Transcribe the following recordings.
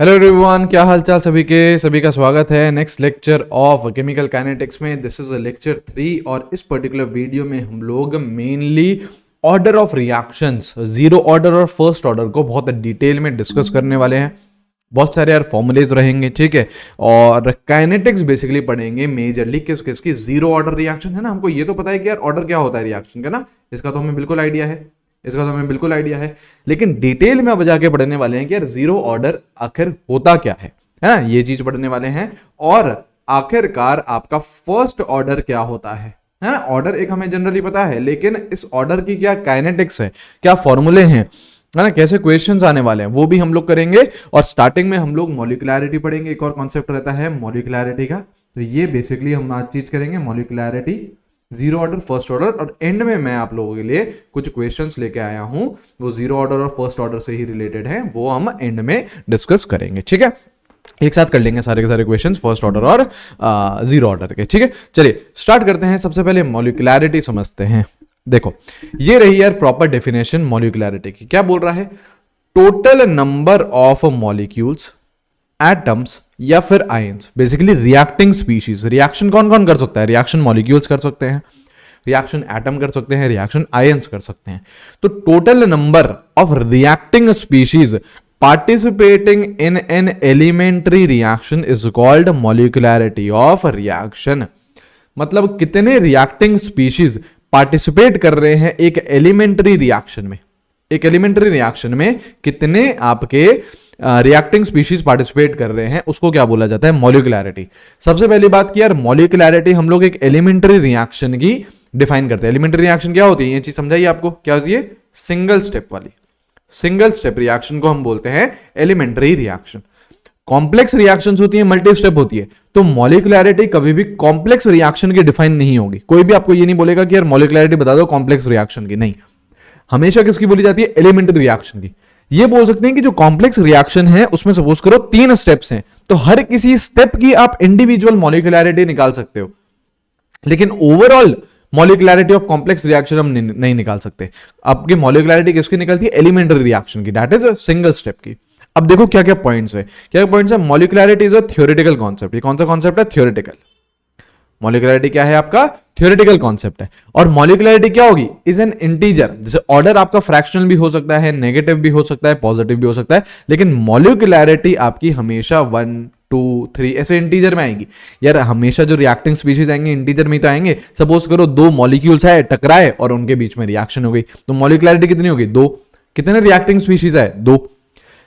Hello everyone, क्या हाल चाल सभी का स्वागत है next lecture of chemical kinetics में। दिस इज लेक्चर 3 और इस पर्टिकुलर वीडियो में हम लोग mainly order of reactions, zero order और फर्स्ट ऑर्डर को बहुत डिटेल में डिस्कस करने वाले हैं। बहुत सारे यार फॉर्मुलेज रहेंगे, ठीक है। और काइनेटिक्स बेसिकली पढ़ेंगे मेजरली किस किस की जीरो ऑर्डर रिएक्शन है ना। हमको ये तो पता है कि यार ऑर्डर क्या होता है रिएक्शन का ना, इसका तो हमें बिल्कुल आइडिया है, लेकिन डिटेल में अब जाके पढ़ने वाले हैं कि यार जीरो ऑर्डर आखिर होता क्या है ना, ये चीज पढ़ने वाले हैं। और आखिरकार आपका फर्स्ट ऑर्डर क्या होता है ना। ऑर्डर एक हमें जनरली पता है, लेकिन इस ऑर्डर की क्या काइनेटिक्स है, क्या फॉर्मूले हैं है ना, कैसे क्वेश्चंस आने वाले हैं वो भी हम लोग करेंगे। और स्टार्टिंग में हम लोग मॉलिक्युलैरिटी पढ़ेंगे, एक और कॉन्सेप्ट रहता है मॉलिक्युलैरिटी का, तो ये बेसिकली हम आज चीज करेंगे मॉलिक्युलैरिटी, जीरो ऑर्डर, फर्स्ट ऑर्डर। और एंड में मैं आप लोगों के लिए कुछ क्वेश्चंस लेके आया हूं, वो जीरो ऑर्डर और फर्स्ट ऑर्डर से ही रिलेटेड है, वो हम एंड में डिस्कस करेंगे, ठीक है। एक साथ कर लेंगे सारे के सारे क्वेश्चंस फर्स्ट ऑर्डर और जीरो ऑर्डर के, ठीक है। चलिए स्टार्ट करते हैं। सबसे पहले मॉलिक्युलैरिटी समझते हैं। देखो ये रही यार प्रॉपर डेफिनेशन मॉलिक्युलैरिटी की। क्या बोल रहा है? Total number of molecules, atoms या फिर ions, basically reacting species. Reaction कौन कौन कर सकता है? रिएक्शन मॉलिक्यूल्स कर सकते हैं, रिएक्शन एटम कर सकते हैं, रिएक्शन आयंस कर सकते हैं। तो total number of reacting species participating in an elementary reaction is called molecularity of reaction। मतलब कितने रिएक्टिंग स्पीशीज पार्टिसिपेट कर रहे हैं एक एलिमेंट्री रिएक्शन में। एक एलिमेंट्री रिएक्शन में कितने आपके रिएक्टिंग स्पीशीज पार्टिसिपेट कर रहे हैं, उसको क्या बोला जाता है? मॉलिक्युलैरिटी। सबसे पहली बात की यार, मॉलिक्युलैरिटी हम लोग एक एलिमेंट्री रिएक्शन की डिफाइन करते हैं। एलिमेंट्री रिएक्शन क्या होती है, ये चीज समझाइए आपको, क्या होती है? सिंगल स्टेप वाली, सिंगल स्टेप रिएक्शन को हम बोलते हैं एलिमेंट्री रिएक्शन। कॉम्प्लेक्स रिएक्शंस होती है, मल्टी स्टेप होती है। तो मॉलिक्युलैरिटी कभी भी कॉम्प्लेक्स रिएक्शन की डिफाइन नहीं होगी। कोई भी आपको ये नहीं बोलेगा कि यार मॉलिक्युलैरिटी बता दो कॉम्प्लेक्स रिएक्शन की, नहीं, हमेशा किसकी बोली जाती है? एलिमेंट्री रिएक्शन की। ये बोल सकते हैं कि जो कॉम्प्लेक्स रिएक्शन है उसमें सपोज करो 3 स्टेप्स हैं, तो हर किसी स्टेप की आप इंडिविजुअल मॉलिक्युलैरिटी निकाल सकते हो, लेकिन ओवरऑल मॉलिक्युलैरिटी ऑफ कॉम्प्लेक्स रिएक्शन हम नहीं निकाल सकते। आपकी मॉलिक्युलैरिटी किसकी निकलती है? एलिमेंट्री रिएक्शन की, दैट इज सिंगल स्टेप की। अब देखो क्या क्या पॉइंट्स है, क्या पॉइंट्स है। मॉलिक्युलैरिटी इज अ थ्योरेटिकल कॉन्सेप्ट। ये कौन सा कॉन्सेप्ट है? थ्योरेटिकल। मॉलिक्युलैरिटी क्या है? आपका थ्योरेटिकल कॉन्सेप्ट है। और मॉलिक्युलैरिटी क्या होगी? Is an integer. जैसे ऑर्डर आपका फ्रैक्शनल भी हो सकता है, नेगेटिव भी हो सकता है, पॉजिटिव भी हो सकता है, लेकिन मॉलिक्युलैरिटी आपकी हमेशा 1 2 3 ऐसे इंटीजर में आएगी। यार हमेशा जो रिएक्टिंग स्पीशीज आएंगे इंटीजर में ही तो आएंगे। सपोज करो 2 मॉलिक्यूल्स है, टकराए और उनके बीच में रिएक्शन हो गई, तो मॉलिक्युलैरिटी कितनी होगी? 2। कितने रिएक्टिंग स्पीशीज है? 2।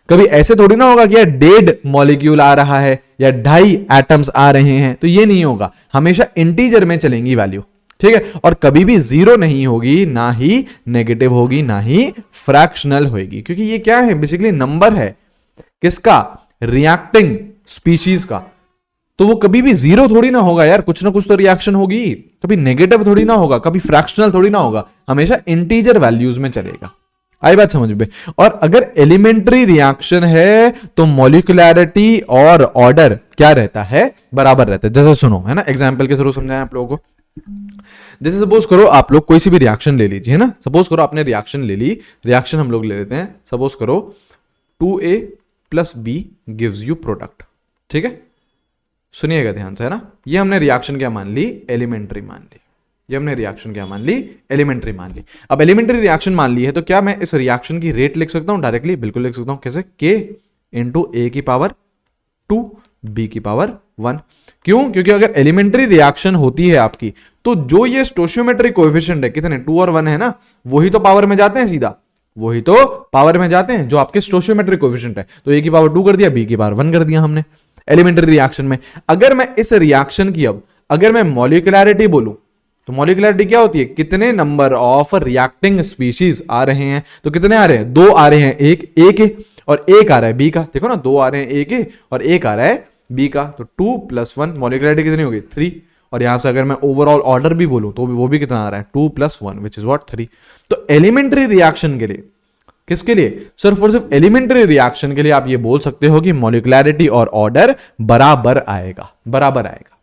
कभी ऐसे थोड़ी ना होगा कि यार डेड मॉलिक्यूल आ रहा है या 2.5 एटम्स आ रहे हैं, तो ये नहीं होगा। हमेशा इंटीजर में चलेंगी वैल्यू, ठीक है। और कभी भी जीरो नहीं होगी, ना ही नेगेटिव होगी, ना ही फ्रैक्शनल होगी, क्योंकि ये क्या है? बेसिकली नंबर है किसका? रिएक्टिंग स्पीशीज का। तो वो कभी भी जीरो थोड़ी ना होगा यार, कुछ ना कुछ तो रिएक्शन होगी। कभी नेगेटिव थोड़ी ना होगा, कभी फ्रैक्शनल थोड़ी ना होगा, हमेशा इंटीजर वैल्यूज में चलेगा। आई बात समझ में? और अगर एलिमेंट्री रिएक्शन है तो मॉलिक्युलैरिटी और ऑर्डर क्या रहता है? बराबर रहता है। जैसे सुनो, है ना, एग्जांपल के थ्रू समझाएं आप लोगों को। जैसे सपोज करो आप लोग कोई सी भी रिएक्शन ले लीजिए, है ना। सपोज करो आपने रिएक्शन ले ली, रिएक्शन हम लोग ले लेते हैं। सपोज करो 2a + b gives you product, ठीक है। सुनिएगा ध्यान से, है ना। ये हमने रिएक्शन क्या मान ली? एलिमेंट्री मान ली। ये हमने रिएक्शन क्या मान ली? एलिमेंट्री मान ली। अब एलिमेंट्री रिएक्शन मान ली है, तो क्या मैं इस रिएक्शन की रेट लिख सकता हूं डायरेक्टली? बिल्कुल लिख सकता हूं। कैसे? k × a⁻2 b⁻1। क्यों? क्योंकि अगर एलिमेंट्री रिएक्शन होती है आपकी, तो जो ये स्टोशियोमेट्रिक कोएफिशिएंट है, कितने? 2 और 1 है ना, वही तो पावर में जाते हैं सीधा, वही तो पावर में जाते हैं जो आपके स्टोशियोमेट्रिक कोएफिशिएंट है। तो a⁻2 कर दिया, b⁻1 कर दिया हमने एलिमेंट्री रिएक्शन में। अगर मैं इस रिएक्शन की अब अगर मैं मॉलिक्युलैरिटी बोलूं, तो मॉलिक्युलैरिटी क्या होती है? कितने नंबर ऑफ रिएक्टिंग स्पीशीज आ रहे हैं। तो कितने आ रहे हैं? 2 आ रहे हैं, एक a के और 1 आ रहा है b का। देखो ना, 2 आ रहे हैं a के और 1 आ रहा है b का, तो 2 + 1 मॉलिक्युलैरिटी कितनी होगी? 3। और यहां से अगर मैं ओवरऑल ऑर्डर भी बोलूं तो वो भी कितना आ रहा है? 2 + 1 विच इज व्हाट? 3। तो एलिमेंट्री रिएक्शन के लिए, किसके लिए? सिर्फ और सिर्फ एलिमेंट्री रिएक्शन के लिए आप ये बोल सकते हो कि मॉलिक्युलैरिटी और ऑर्डर बराबर आएगा, बराबर आएगा।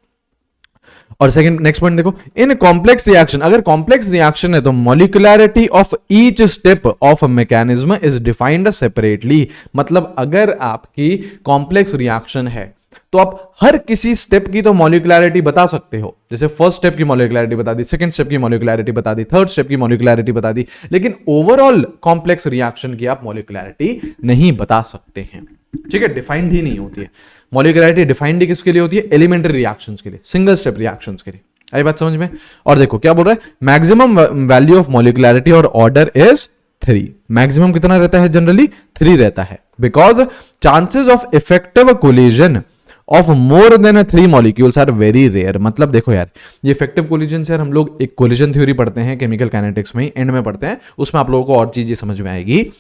और सेकंड नेक्स्ट पॉइंट देखो, इन कॉम्प्लेक्स रिएक्शन, अगर कॉम्प्लेक्स रिएक्शन है तो molecularity of each step of mechanism is defined separately. मतलब अगर आपकी कॉम्प्लेक्स रिएक्शन है तो आप हर किसी स्टेप की तो मॉलिक्यूलरिटी बता सकते हो, जैसे फर्स्ट स्टेप की मॉलिक्यूलरिटी बता दी, सेकंड स्टेप की मॉलिक्यूलरिटी बता दी, थर्ड स्टेप की मॉलिक्यूलरिटी बता दी, लेकिन ओवरऑल कॉम्प्लेक्स रिएक्शन की आप मॉलिक्यूलरिटी नहीं बता सकते हैं। ठीक है, डिफाइंड ही नहीं होती है मॉलिक्यूलरिटी। डिफाइंड किसके लिए होती है? एलिमेंट्री रिएक्शंस के लिए, सिंगल स्टेप रिएक्शंस के लिए। आई बात समझ में? और देखो क्या बोल रहा है, मैक्सिमम वैल्यू ऑफ मॉलिक्यूलरिटी और ऑर्डर इज 3। मैक्सिमम कितना रहता है? जनरली 3 रहता है, because chances of effective collision of more than 3 molecules are very rare. मतलब देखो यार, ये इफेक्टिव कोलिजन से हम लोग एक कोलिजन थ्योरी पढ़ते हैं केमिकल काइनेटिक्स में, एंड में पढ़ते हैं, उसमें आप लोगों को और चीजें समझ में आएगी।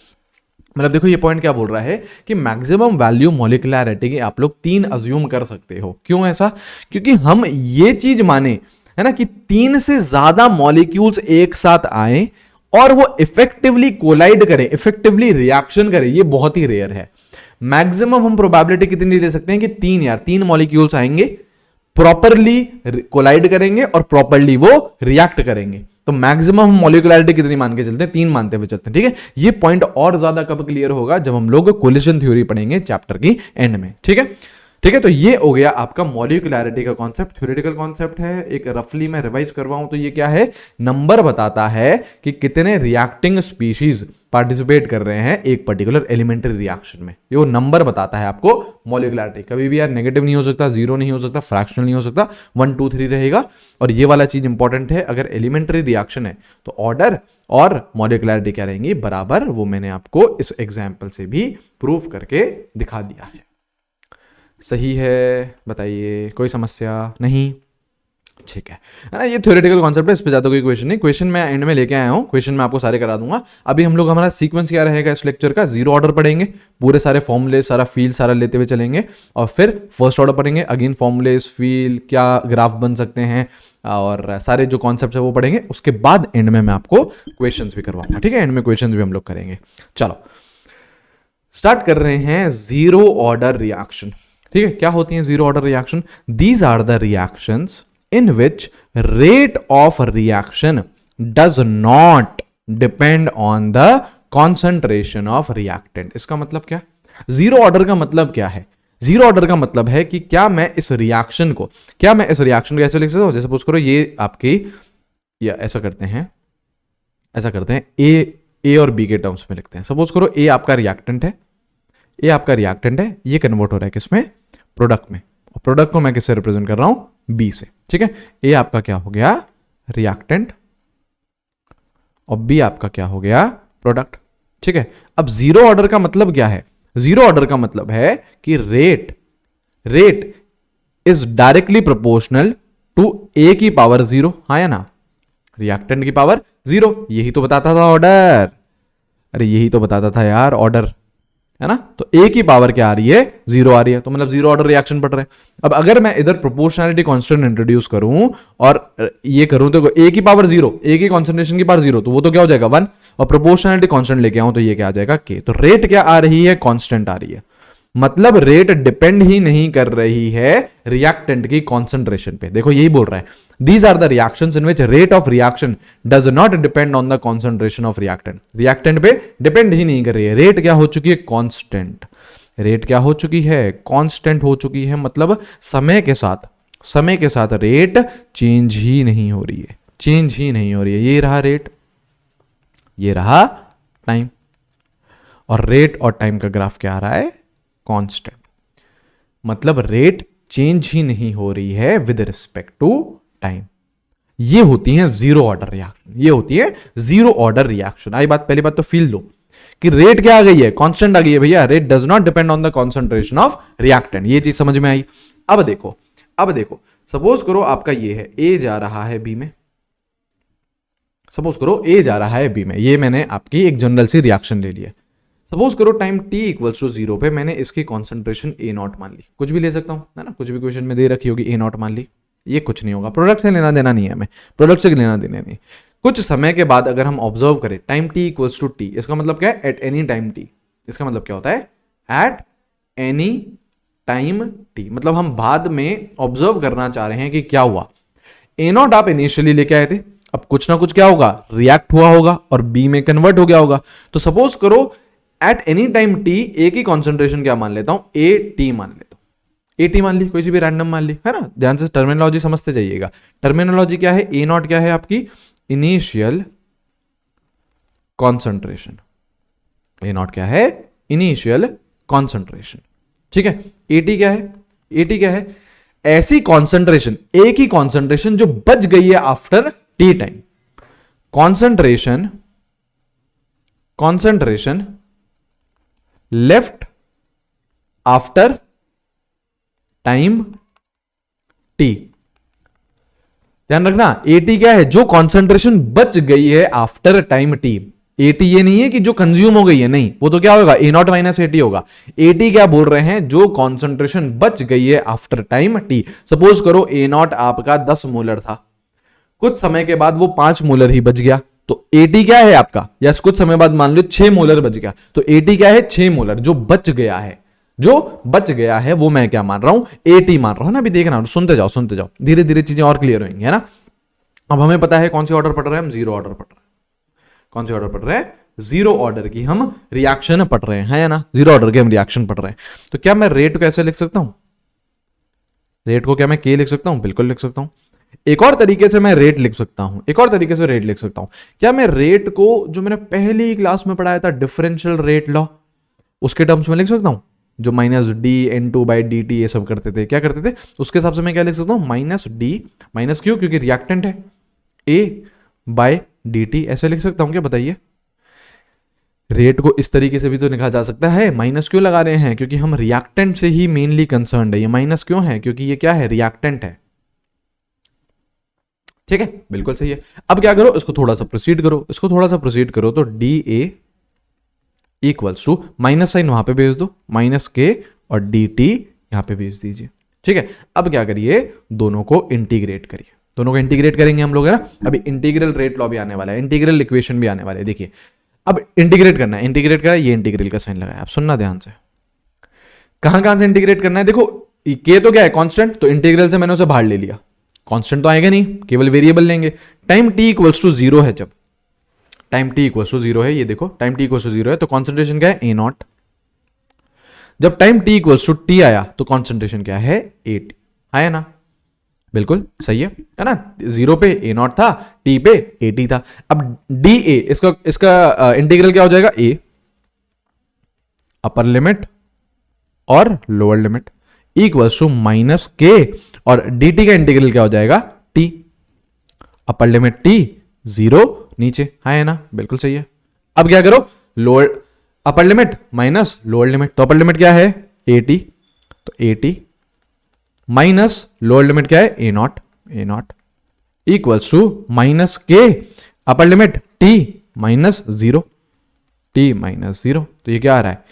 मतलब देखो ये पॉइंट क्या बोल रहा है कि मैक्सिमम वैल्यू मॉलिक्यूलरिटी की आप लोग 3 अज्यूम कर सकते हो। क्यों ऐसा? क्योंकि हम ये चीज माने है ना कि 3 से ज्यादा मॉलिक्यूल्स एक साथ आए और वो इफेक्टिवली कोलाइड करें, इफेक्टिवली रिएक्शन करें, ये बहुत ही रेयर है। मैक्सिमम हम प्रोबेबिलिटी कितनी ले सकते हैं कि 3 यार, 3 मॉलिक्यूल्स आएंगे, प्रॉपरली कोलाइड करेंगे और प्रॉपरली वो रिएक्ट करेंगे। तो मैक्सिमम हम मॉलिक्यूलरिटी कितनी मान के चलते हैं? 3 मानते हुए चलते हैं। ठीक है, ये पॉइंट और ज्यादा कब क्लियर होगा? जब हम लोग कोलिजन थ्योरी पढ़ेंगे चैप्टर की एंड में। ठीक है, ठीक है, तो ये हो गया आपका मॉलिक्यूलरिटी का कॉन्सेप्ट, थ्योरेटिकल कॉन्सेप्ट है। एक रफली मैं रिवाइज करवाऊं तो ये क्या है? नंबर बताता है कि कितने रिएक्टिंग स्पीशीज पार्टिसिपेट कर रहे हैं एक पर्टिकुलर एलिमेंट्री रिएक्शन में। ये वो नंबर बताता है आपको मॉलिक्यूलरिटी। कभी भी यार नेगेटिव नहीं हो सकता, जीरो नहीं हो सकता, फ्रैक्शनल नहीं हो सकता, 1 2 3 रहेगा। और ये वाला चीज इंपॉर्टेंट है, अगर एलिमेंट्री रिएक्शन है तो ऑर्डर और मॉलिक्यूलरिटी क्या रहेंगी? बराबर। वो मैंने आपको इस एग्जाम्पल से भी प्रूव करके दिखा दिया है। सही है? बताइए, कोई समस्या नहीं? ठीक है ना, ये थ्योरेटिकल कॉन्सेप्ट है, इस पे ज्यादा कोई क्वेश्चन नहीं। क्वेश्चन मैं एंड में लेके आया हूं, क्वेश्चन मैं आपको सारे करा दूंगा। अभी हम लोग, हमारा सीक्वेंस क्या रहेगा इस लेक्चर का? 0 ऑर्डर पढ़ेंगे, पूरे सारे फॉर्मूले, सारा फील सारा लेते हुए चलेंगे, और फिर फर्स्ट ऑर्डर पढ़ेंगे, अगेन फॉर्मूले, फील, क्या ग्राफ बन सकते हैं, और सारे जो कॉन्सेप्ट है वो पढ़ेंगे। उसके बाद एंड में मैं आपको क्वेश्चन भी करवाऊंगा। ठीक है, एंड में क्वेश्चन भी हम लोग करेंगे। चलो स्टार्ट कर रहे हैं। 0 ऑर्डर रिएक्शन। ठीक है, क्या होती है 0 order reaction? These are the reactions in which rate of reaction does not depend on the concentration of reactant। इसका मतलब क्या? 0 ऑर्डर का मतलब क्या है? 0 ऑर्डर का मतलब है कि क्या मैं इस रिएक्शन को ऐसे लिख सकता हूं? जैसे सपोज करो ये आपकी, या ऐसा करते हैं ए और बी के टर्म्स में लिखते हैं। सपोज करो ए आपका रिएक्टेंट है, ये कन्वर्ट हो रहा है किसमें? प्रोडक्ट में। और प्रोडक्ट को मैं किससे रिप्रेजेंट कर रहा हूं? बी से। ठीक है, ए आपका क्या हो गया? रिएक्टेंट, और बी आपका क्या हो गया? प्रोडक्ट। ठीक है, अब 0 ऑर्डर का मतलब क्या है? 0 ऑर्डर का मतलब है कि rate is directly proportional to A की पावर 0। हाँ या ना? रिएक्टेंट की पावर 0, यही तो बताता था ऑर्डर। अरे यही तो बताता था यार ऑर्डर, है ना? तो ए की पावर क्या आ रही है? 0 आ रही है, तो मतलब 0 ऑर्डर रिएक्शन पड़ रहा है। अब अगर मैं इधर प्रोपोर्शनैलिटी कांस्टेंट इंट्रोड्यूस करूं और ये करूं तो ए की पावर 0, ए की कॉन्सेंट्रेशन की पावर 0, तो वो तो क्या हो जाएगा? 1। और प्रोपोर्शनैलिटी कांस्टेंट लेके आऊं तो ये क्या आ जाएगा? के। तो रेट क्या आ रही है? कांस्टेंट आ रही है। मतलब रेट डिपेंड ही नहीं कर रही है रिएक्टेंट की कॉन्सेंट्रेशन पे। देखो यही बोल रहा है, these are the reactions in which rate of reaction does not depend on the concentration of reactant. Reactant पे डिपेंड ही नहीं कर रही है। रेट क्या हो चुकी है? कांस्टेंट। रेट क्या हो चुकी है? कांस्टेंट हो चुकी है। मतलब समय के साथ रेट चेंज ही नहीं हो रही है, ये रहा रेट, ये रहा टाइम, और रेट और टाइम का ग्राफ क्या आ रहा है? कांस्टेंट। मतलब रेट चेंज ही नहीं हो रही है विद रिस्पेक्ट टू टाइम। ये होती है 0 ऑर्डर रिएक्शन। आई बात, पहली बात तो फील लो कि रेट क्या आ गई है? कांस्टेंट आ गई है भैया। Rate does not depend on the concentration of reactant. ये चीज समझ में आई? अब देखो सपोज करो आपका ये है, ए जा रहा है बी में। ये मैंने आपकी एक जनरल सी रिएक्शन ले लिया। सपोज करो टाइम t इक्वल्स टू 0 पे मैंने इसकी कॉन्सेंट्रेशन A0 मान ली। कुछ भी ले सकता हूं, है ना? कुछ भी क्वेश्चन में दे रखी होगी A0 मान ली। ये कुछ नहीं होगा, प्रोडक्ट से लेना देना नहीं है, हमें प्रोडक्ट से लेना देना नहीं। कुछ समय के बाद अगर हम ऑब्जर्व करें time t equals to t, इसका मतलब क्या है? At any time t। इसका मतलब क्या होता है? At any time t। मतलब हम बाद में ऑब्जर्व करना चाह रहे हैं कि क्या हुआ, ए नॉट आप इनिशियली लेके आए थे, अब कुछ ना कुछ क्या होगा, रिएक्ट हुआ होगा और बी में कन्वर्ट हो गया होगा। तो सपोज करो एट एनी टाइम टी ए की कॉन्सेंट्रेशन क्या मान लेता हूं, ए टी मान लेता हूं, ए टी मान ली, कोई सी भी रैंडम मान ली, है ना। ध्यान से टर्मिनोलॉजी समझते जाइएगा। टर्मिनोलॉजी क्या है, ए नॉट क्या है आपकी इनिशियल कॉन्सेंट्रेशन, ए नॉट क्या है इनिशियल कॉन्सेंट्रेशन, ठीक है। एटी क्या है, एटी क्या है, ऐसी कॉन्सेंट्रेशन, ए की कॉन्सेंट्रेशन जो बच गई है after T time, concentration left after time T. ध्यान रखना, एटी क्या है, जो कॉन्सेंट्रेशन बच गई है आफ्टर टाइम टी। एटी ये नहीं है कि जो कंज्यूम हो गई है, नहीं, वो तो क्या होगा, ए नॉट माइनस एटी होगा। एटी क्या बोल रहे हैं, जो कॉन्सेंट्रेशन बच गई है आफ्टर टाइम टी। सपोज करो ए नॉट आपका 10 मोलर था, कुछ समय के बाद वो 5 मोलर ही बच गया, तो एटी क्या है आपका, या कुछ समय बाद मान लो 6 मोलर बच गया, तो एटी क्या है 6 मोलर जो बच गया है, जो बच गया है वो मैं क्या मान रहा हूं, एटी मान रहा हूं ना। अभी देखना, सुनते जाओ, धीरे धीरे चीजें और क्लियर होंगी, है ना। अब हमें पता है कौन से ऑर्डर पढ़ रहे हैं हम, जीरो ऑर्डर पढ़ रहे हैं। कौन से ऑर्डर पढ़ रहे हैं, जीरो ऑर्डर की हम रिएक्शन पढ़ रहे हैं, है ना, जीरो ऑर्डर की हम रिएक्शन पढ़ रहे हैं। तो क्या मैं रेट को ऐसे लिख सकता हूं, रेट को क्या मैं के लिख सकता हूं, बिल्कुल लिख सकता हूं। एक और तरीके से मैं रेट लिख सकता हूं, एक और तरीके से रेट लिख सकता हूं। क्या मैं रेट को जो मैंने पहली क्लास में पढ़ाया था डिफरेंशियल रेट लॉ, उसके टर्म्स में लिख सकता हूं, जो minus D N two by D T ये सब करते थे, क्या करते थे, उसके हिसाब से मैं क्या लिख सकता हूं, माइनस डी माइनस क्यू, क्योंकि रिएक्टेंट है, ए बाय डी टी, ऐसे लिख सकता हूं क्या, बताइए। रेट को इस तरीके से भी तो लिखा जा सकता है। माइनस क्यों लगा रहे हैं, क्योंकि हम रिएक्टेंट से ही मेनली कंसर्न है। ये माइनस क्यों है, क्योंकि ये क्या है, रिएक्टेंट है, ठीक है, बिल्कुल सही है। अब क्या करो, इसको थोड़ा सा प्रोसीड करो, इसको थोड़ा सा प्रोसीड करो, तो D A equals to minus sign वहां पे भेज दो, माइनस के, और डी टी यहां पे भेज दीजिए, ठीक है। अब क्या करिए, दोनों को इंटीग्रेट करिए, दोनों को इंटीग्रेट करेंगे हम लोग, है ना। अभी इंटीग्रल रेट लॉ भी आने वाला है, इंटीग्रल इक्वेशन भी आने वाले है। देखिए अब इंटीग्रेट करना है, इंटीग्रेट करा, ये इंटीग्रल का साइन लगाया, आप सुनना ध्यान से, कहां कहां से इंटीग्रेट करना है। देखो के तो क्या है कांस्टेंट, तो इंटीग्रल से मैंने उसे बाहर ले लिया, कांस्टेंट तो आएगा नहीं, केवल वेरिएबल लेंगे। Time T equals to zero है, जब time T equals to zero है, ये देखो time T equals to zero है, तो कॉन्सेंट्रेशन क्या है, ए नॉट। जब time T equals to T आया तो कॉन्सेंट्रेशन क्या है, ए टी, आया ना, बिल्कुल सही है ना। जीरो पे ए नॉट था, टी पे ए टी था। अब डी ए, इसका इंटीग्रल क्या हो जाएगा, ए अपर लिमिट और lower limit equals to minus K, और डी टी का इंटीग्रल क्या हो जाएगा, T upper limit T, zero नीचे, है ना, बिल्कुल सही है। अब क्या करो, lower upper limit minus lower limit, तो अपर लिमिट क्या है, ए टी, तो A T minus lower limit क्या है, A naught, A naught equals to minus K, upper limit T minus zero, T minus zero, तो ये क्या आ रहा है,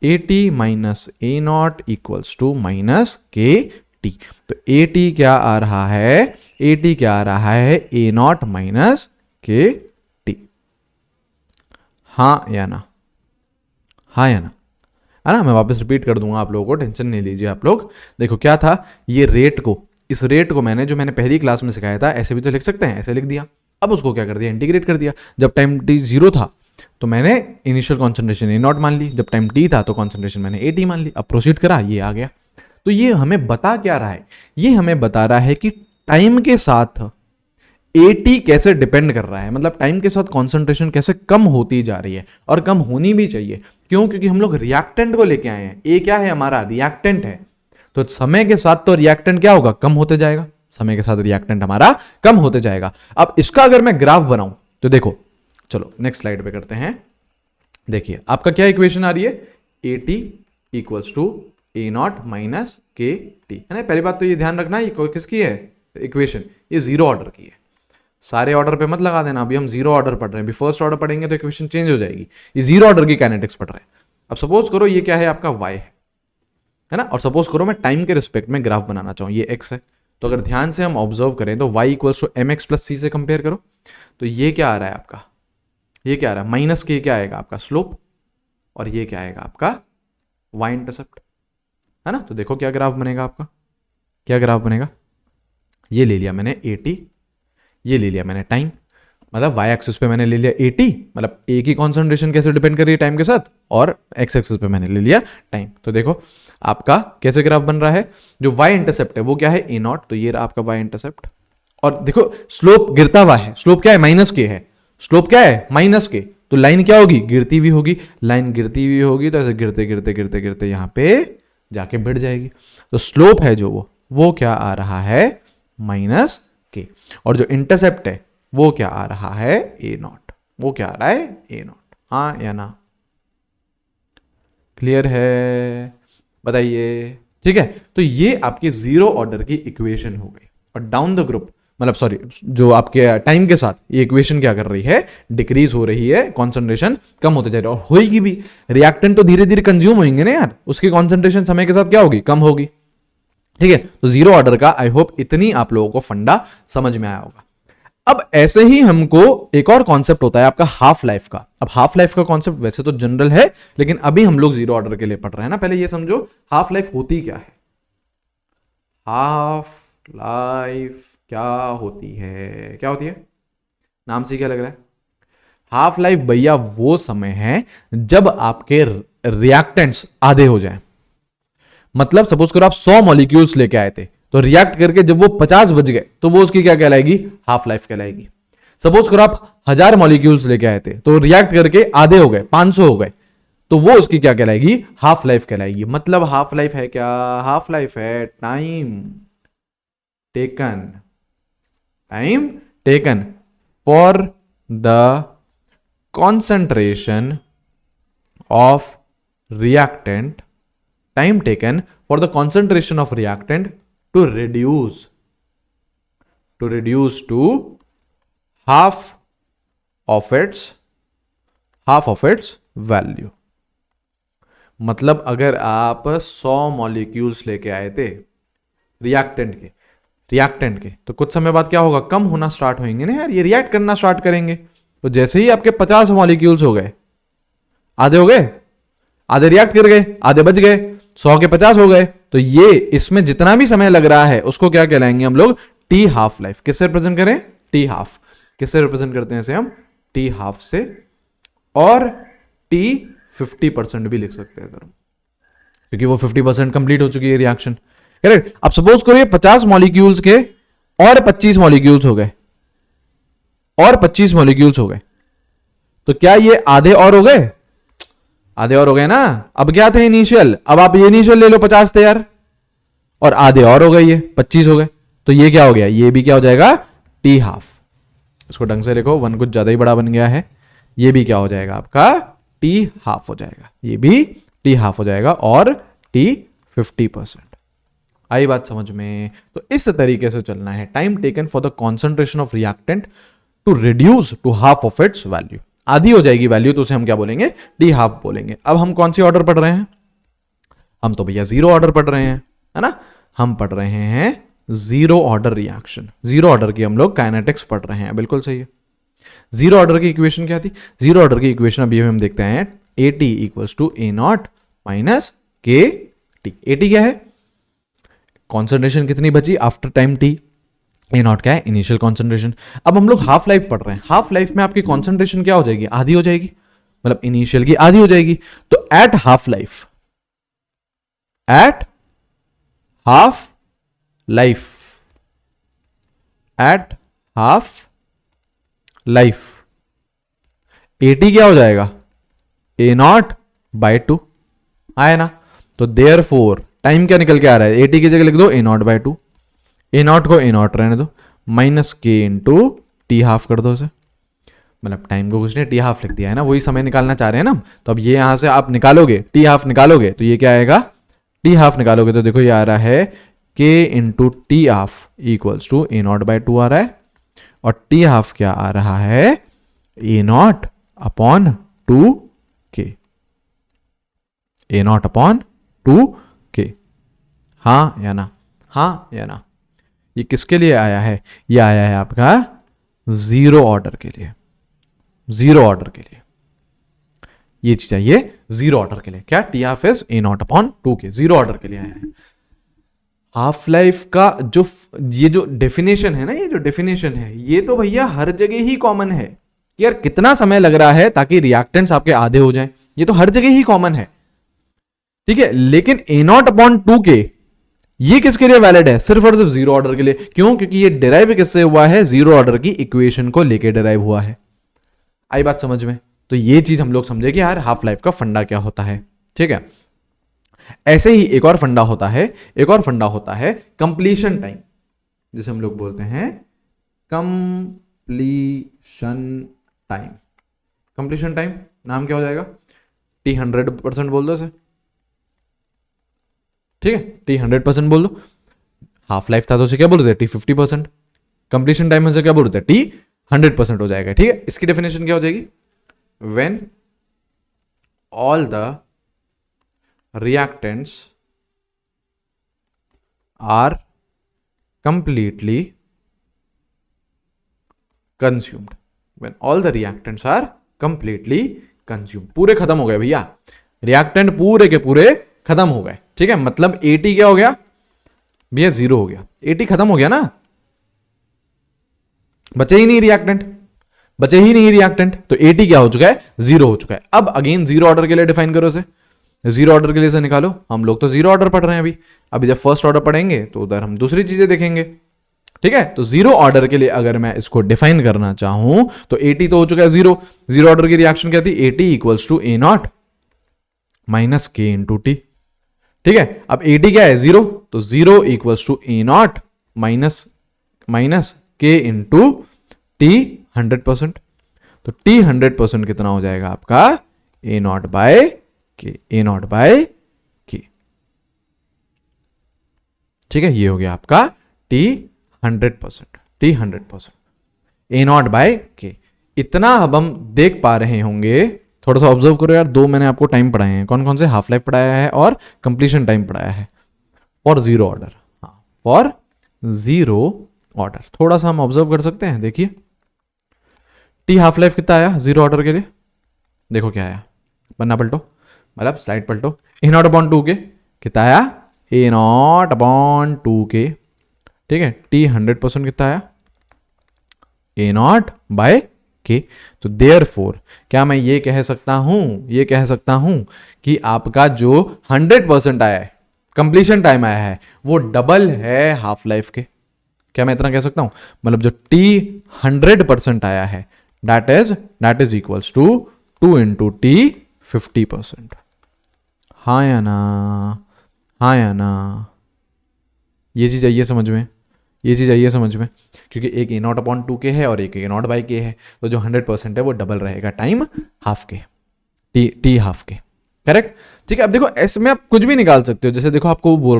A T minus A naught equals to minus K T. तो A T क्या आ रहा है, ए टी क्या आ रहा है, A naught minus K T, हाँ या ना, हाँ या ना, है ना। मैं वापस रिपीट कर दूंगा आप लोगों को, टेंशन नहीं लीजिए आप लोग। देखो क्या था, ये रेट को, इस रेट को मैंने जो मैंने पहली क्लास में सिखाया था, ऐसे भी तो लिख सकते हैं, ऐसे लिख दिया। अब उसको क्या कर दिया, इंटीग्रेट कर दिया। जब टाइम टी जीरो था तो मैंने इनिशियल कॉन्सेंट्रेशन ए नॉट मान ली, जब टाइम टी था तो कॉन्सेंट्रेशन मैंने ए टी मान ली। अब प्रोसीड करा, ये आ गया। तो ये हमें बता क्या रहा है, ये हमें बता रहा है कि टाइम के साथ एटी कैसे डिपेंड कर रहा है, मतलब टाइम के साथ कॉन्सेंट्रेशन कैसे कम होती जा रही है, और कम होनी भी चाहिए। क्यों, क्योंकि हम लोग रिएक्टेंट को लेके आए हैं, ए क्या है हमारा, रिएक्टेंट है, तो समय के साथ तो रिएक्टेंट क्या होगा, कम होते जाएगा, समय के साथ रिएक्टेंट हमारा कम होते जाएगा। अब इसका अगर मैं ग्राफ बनाऊं तो देखो, चलो नेक्स्ट स्लाइड पे करते हैं। देखिए आपका क्या इक्वेशन आ रही है, A T equals to A naught minus K T, है ना। पहली बात तो ये ध्यान रखना, ये किसकी है इक्वेशन, ये जीरो ऑर्डर की है, सारे ऑर्डर पे मत लगा देना। अभी हम जीरो ऑर्डर पढ़ रहे हैं, अभी फर्स्ट ऑर्डर पढ़ेंगे तो इक्वेशन चेंज हो जाएगी। ये जीरो ऑर्डर की काइनेटिक्स पढ़ रहे हैं। अब सपोज करो ये क्या है आपका y है ना, और सपोज करो मैं टाइम के रिस्पेक्ट में ग्राफ बनाना चाहूँ, ये x है, तो अगर ध्यान से हम ऑब्जर्व करें तो y equals to M X plus C से कंपेयर करो, तो ये क्या आ रहा है आपका, ये क्या आ रहा है, माइनस के क्या आएगा आपका स्लोप, और ये क्या आएगा आपका y इंटरसेप्ट, है ना। तो देखो क्या ग्राफ बनेगा आपका, क्या ग्राफ बनेगा, ये ले लिया मैंने ए टी ये ले लिया मैंने टाइम, मतलब वाई एक्सिस पे मैंने ले लिया एटी, मतलब ए की कॉन्सेंट्रेशन कैसे डिपेंड कर रही है टाइम के साथ, और एक्स एक्सिस पे मैंने ले लिया टाइम। तो देखो आपका कैसे ग्राफ बन रहा है, जो वाई इंटरसेप्ट है वो क्या है ए नॉट, तो ये रहा आपका वाई इंटरसेप्ट, और देखो स्लोप गिरता हुआ है, स्लोप क्या है माइनस के है, स्लोप क्या है माइनस के, तो लाइन क्या होगी गिरती हुई होगी, लाइन गिरती हुई होगी तो ऐसे गिरते गिरते गिरते गिरते यहां पे जाके भिड़ जाएगी। तो स्लोप है जो वो क्या आ रहा है माइनस के, और जो इंटरसेप्ट है वो क्या आ रहा है ए नॉट, वो क्या आ रहा है ए नॉट। हाँ या ना, क्लियर है बताइए, ठीक है। तो ये आपकी जीरो ऑर्डर की इक्वेशन हो गई, और डाउन द ग्रुप मतलब सॉरी जो आपके टाइम के साथ ये इक्वेशन क्या कर रही है, डिक्रीज हो रही है, कॉन्सेंट्रेशन कम होते जा रही है, और होएगी भी, रिएक्टेंट तो धीरे धीरे कंज्यूम होंगे ना यार, उसकी कॉन्सेंट्रेशन समय के साथ क्या होगी कम होगी, ठीक है। तो जीरो ऑर्डर का आई होप इतनी आप लोगों को फंडा समझ में आया होगा। अब ऐसे ही हमको एक और कॉन्सेप्ट होता है आपका हाफ लाइफ का। अब हाफ लाइफ का कॉन्सेप्ट वैसे तो जनरल है, लेकिन अभी हम लोग जीरो ऑर्डर के लिए पढ़ रहे हैं ना, पहले ये समझो हाफ लाइफ होती क्या है, हाफ लाइफ क्या होती है, क्या होती है, नाम से क्या लग रहा है, हाफ लाइफ भैया वो समय है जब आपके रिएक्टेंट्स आधे हो जाएं। मतलब सपोज करो आप 100 मॉलिक्यूल्स लेके आए थे, तो रिएक्ट करके जब वो 50 बच गए तो वो उसकी क्या कहलाएगी, हाफ लाइफ कहलाएगी। सपोज करो आप 1000 मॉलिक्यूल्स लेके आए थे, तो रिएक्ट करके आधे हो गए, 500 हो गए, तो वो उसकी क्या कहलाएगी, हाफ लाइफ कहलाएगी। मतलब हाफ लाइफ है क्या, हाफ लाइफ है time taken for the concentration of reactant, time taken for the concentration of reactant to reduce to half of its value। मतलब अगर आप 100 मॉलिक्यूल्स लेके आए थे रिएक्टेंट के तो कुछ समय बाद क्या होगा, कम होना स्टार्ट होंगे ना यार, ये रिएक्ट करना स्टार्ट करेंगे। तो जैसे ही आपके 50 मॉलिक्यूल्स हो गए, आधे हो गए, आधे रिएक्ट कर गए, आधे बच गए, 100 के 50 हो गए, तो ये इसमें जितना भी समय लग रहा है उसको क्या कहलाएंगे हम लोग, टी हाफ लाइफ। किससे रिप्रेजेंट करें, टी हाफ। किससे रिप्रेजेंट करते हैं इसे हम, टी हाफ से, और टी 50% भी लिख सकते हैं इधर, क्योंकि वो 50% कंप्लीट हो चुकी है रिएक्शन, करेक्ट। अब सपोज करो 50 मॉलिक्यूल्स के और 25 मॉलिक्यूल्स हो गए, और 25 मॉलिक्यूल्स हो गए, तो क्या ये आधे और हो गए, आधे और हो गए ना। अब क्या थे इनिशियल, अब आप ये इनिशियल ले लो 50 थे यार, और आधे और हो गए, ये 25 हो गए, तो ये क्या हो गया, ये भी क्या हो जाएगा, टी हाफ। इसको ढंग से देखो, 1 कुछ ज्यादा ही बड़ा बन गया है, ये भी क्या हो जाएगा आपका, टी हाफ हो जाएगा, ये भी टी हाफ हो जाएगा, और टी 50%। आई बात समझ में। तो इस तरीके से चलना है, time taken for the concentration of reactant to reduce to half of its value. आधी हो जाएगी वैल्यू तो उसे हम क्या बोलेंगे, टी हाफ बोलेंगे। अब हम कौन सी ऑर्डर पढ़ रहे हैं, हम तो भैया जीरो ऑर्डर पढ़ रहे हैं, है ना। हम पढ़ रहे हैं zero order reaction, zero order की हम लोग काइनेटिक्स पढ़ रहे हैं, बिल्कुल सही है। जीरो ऑर्डर की इक्वेशन क्या थी, जीरो ऑर्डर की इक्वेशन अभी हम देखते हैं, A T equals to A naught minus K T. A T क्या है, कॉन्सेंट्रेशन कितनी बची after time T, A naught क्या है, इनिशियल कॉन्सेंट्रेशन। अब हम लोग हाफ लाइफ पढ़ रहे हैं, हाफ लाइफ में आपकी कॉन्सेंट्रेशन क्या हो जाएगी, आधी हो जाएगी, मतलब इनिशियल की आधी हो जाएगी। तो at half life, at half life, at half life eighty क्या हो जाएगा, ए नॉट बाय 2 आया ना। तो देयर फोर टाइम क्या निकल के आ रहा है, एटी की जगह लिख दो ए नॉट बाय 2, ए नॉट को ए नॉट रहने दो, minus K into T half कर दो उसे, मतलब टाइम को कुछ नहीं, टी हाफ लिख दिया है ना, वही समय निकालना चाह रहे हैं ना। तो अब ये यहां से आप निकालोगे, टी हाफ निकालोगे तो ये क्या आएगा, टी हाफ निकालोगे तो देखो ये आ रहा है K into T half equals to A naught by 2 आ रहा है, और टी हाफ क्या आ रहा है, ए नॉट अपॉन 2 के, ए नॉट अपॉन 2 के। हाँ या ना, हाँ या ना। ये किसके लिए आया है, ये आया है आपका जीरो ऑर्डर के लिए, जीरो ऑर्डर के लिए ये चीज चाहिए, जीरो ऑर्डर के लिए क्या, T half is a naught upon 2 के, जीरो ऑर्डर के लिए आया है। हाफ लाइफ का जो ये जो डेफिनेशन है ना, ये जो डेफिनेशन है, ये तो भैया हर जगह ही कॉमन है कि यार कितना समय लग रहा है ताकि रिएक्टेंट्स आपके आधे हो जाएं, ये तो हर जगह ही कॉमन है, ठीक है। लेकिन A0/2K ये किसके लिए वैलिड है? सिर्फ और सिर्फ जीरो ऑर्डर के लिए। क्यों? क्योंकि ये डिराइव किससे हुआ है? जीरो ऑर्डर की इक्वेशन को लेके डिराइव हुआ है। आई बात समझ में? तो ये चीज हम लोग समझे कि यार हाफ लाइफ का फंडा क्या होता है, ठीक है। ऐसे ही एक और फंडा होता है, एक और फंडा होता है कंप्लीशन टाइम, जिसे हम लोग बोलते हैं कंप्लीशन टाइम। कंप्लीशन टाइम नाम क्या हो जाएगा? T 100% बोल दो इसे, ठीक है, T 100% बोल दो। हाफ लाइफ था तो उसे क्या बोल देते? T 50%। कंप्लीशन टाइम में से क्या बोल देते? T 100% हो जाएगा, ठीक है। इसकी डेफिनेशन क्या हो जाएगी? When all the reactants are completely consumed. When all the reactants are completely consumed, पूरे खत्म हो गए भैया, रिएक्टेंट पूरे के पूरे खत्म हो गए, ठीक है। मतलब AT क्या हो गया भैया? जीरो हो गया। AT खत्म हो गया ना, बचे ही नहीं रिएक्टेंट, बचे ही नहीं रिएक्टेंट, तो AT क्या हो चुका है? जीरो हो चुका है। अब अगेन जीरो ऑर्डर के लिए डिफाइन करो इसे, जीरो ऑर्डर के लिए से निकालो। हम लोग तो जीरो ऑर्डर पढ़ रहे हैं अभी जब फर्स्ट ऑर्डर पढ़ेंगे तो उधर हम दूसरी चीजें देखेंगे, ठीक है। तो जीरो ऑर्डर के लिए अगर मैं इसको डिफाइन करना चाहूं तो AT तो हो चुका है जीरो। जीरो ऑर्डर की रिएक्शन क्या थी? AT equals to A0 minus K into T, ठीक है। अब AT क्या है? जीरो, तो zero equals to A0 minus K into T 100%। तो T 100% कितना हो जाएगा आपका? A0 bye K, A0 bye K, ठीक है। ये हो गया आपका T 100%, T 100%, A0 bye K। इतना अब हम देख पा रहे होंगे, थोड़ा सा ऑब्जर्व करो यार। दो मैंने आपको टाइम पढ़ाए हैं, कौन कौन से? हाफ लाइफ पढ़ाया है और कंप्लीशन टाइम पढ़ाया है फॉर जीरो ऑर्डर। हाँ, फॉर जीरो ऑर्डर थोड़ा सा हम ऑब्जर्व कर सकते हैं। देखिए T हाफ लाइफ कितना आया जीरो ऑर्डर के लिए? देखो क्या आया, पन्ना पलटो, मतलब स्लाइड पलटो। A0/2K कितना आया? A0/2K, ठीक है। T 100% कितना आया? A0 bye K। तो देयरफॉर क्या मैं ये कह सकता हूं कि आपका जो 100% आया है, कंप्लीशन टाइम आया है, वो डबल है हाफ लाइफ के? क्या मैं इतना कह सकता हूं? मतलब जो T 100% आया है that is equals to 2 into T 50%। हाँ या ना? हाँ या ना? ये चीज आइए समझ में, ये चीज आइए समझ में, क्योंकि एक A0/2K है और एक A0 बाई K है, तो जो 100% है वो डबल रहेगा टाइम हाफ के, T हाफ के, करेक्ट, ठीक है। अब देखो ऐसे में आप कुछ भी निकाल सकते हो। जैसे देखो आपको वो बोल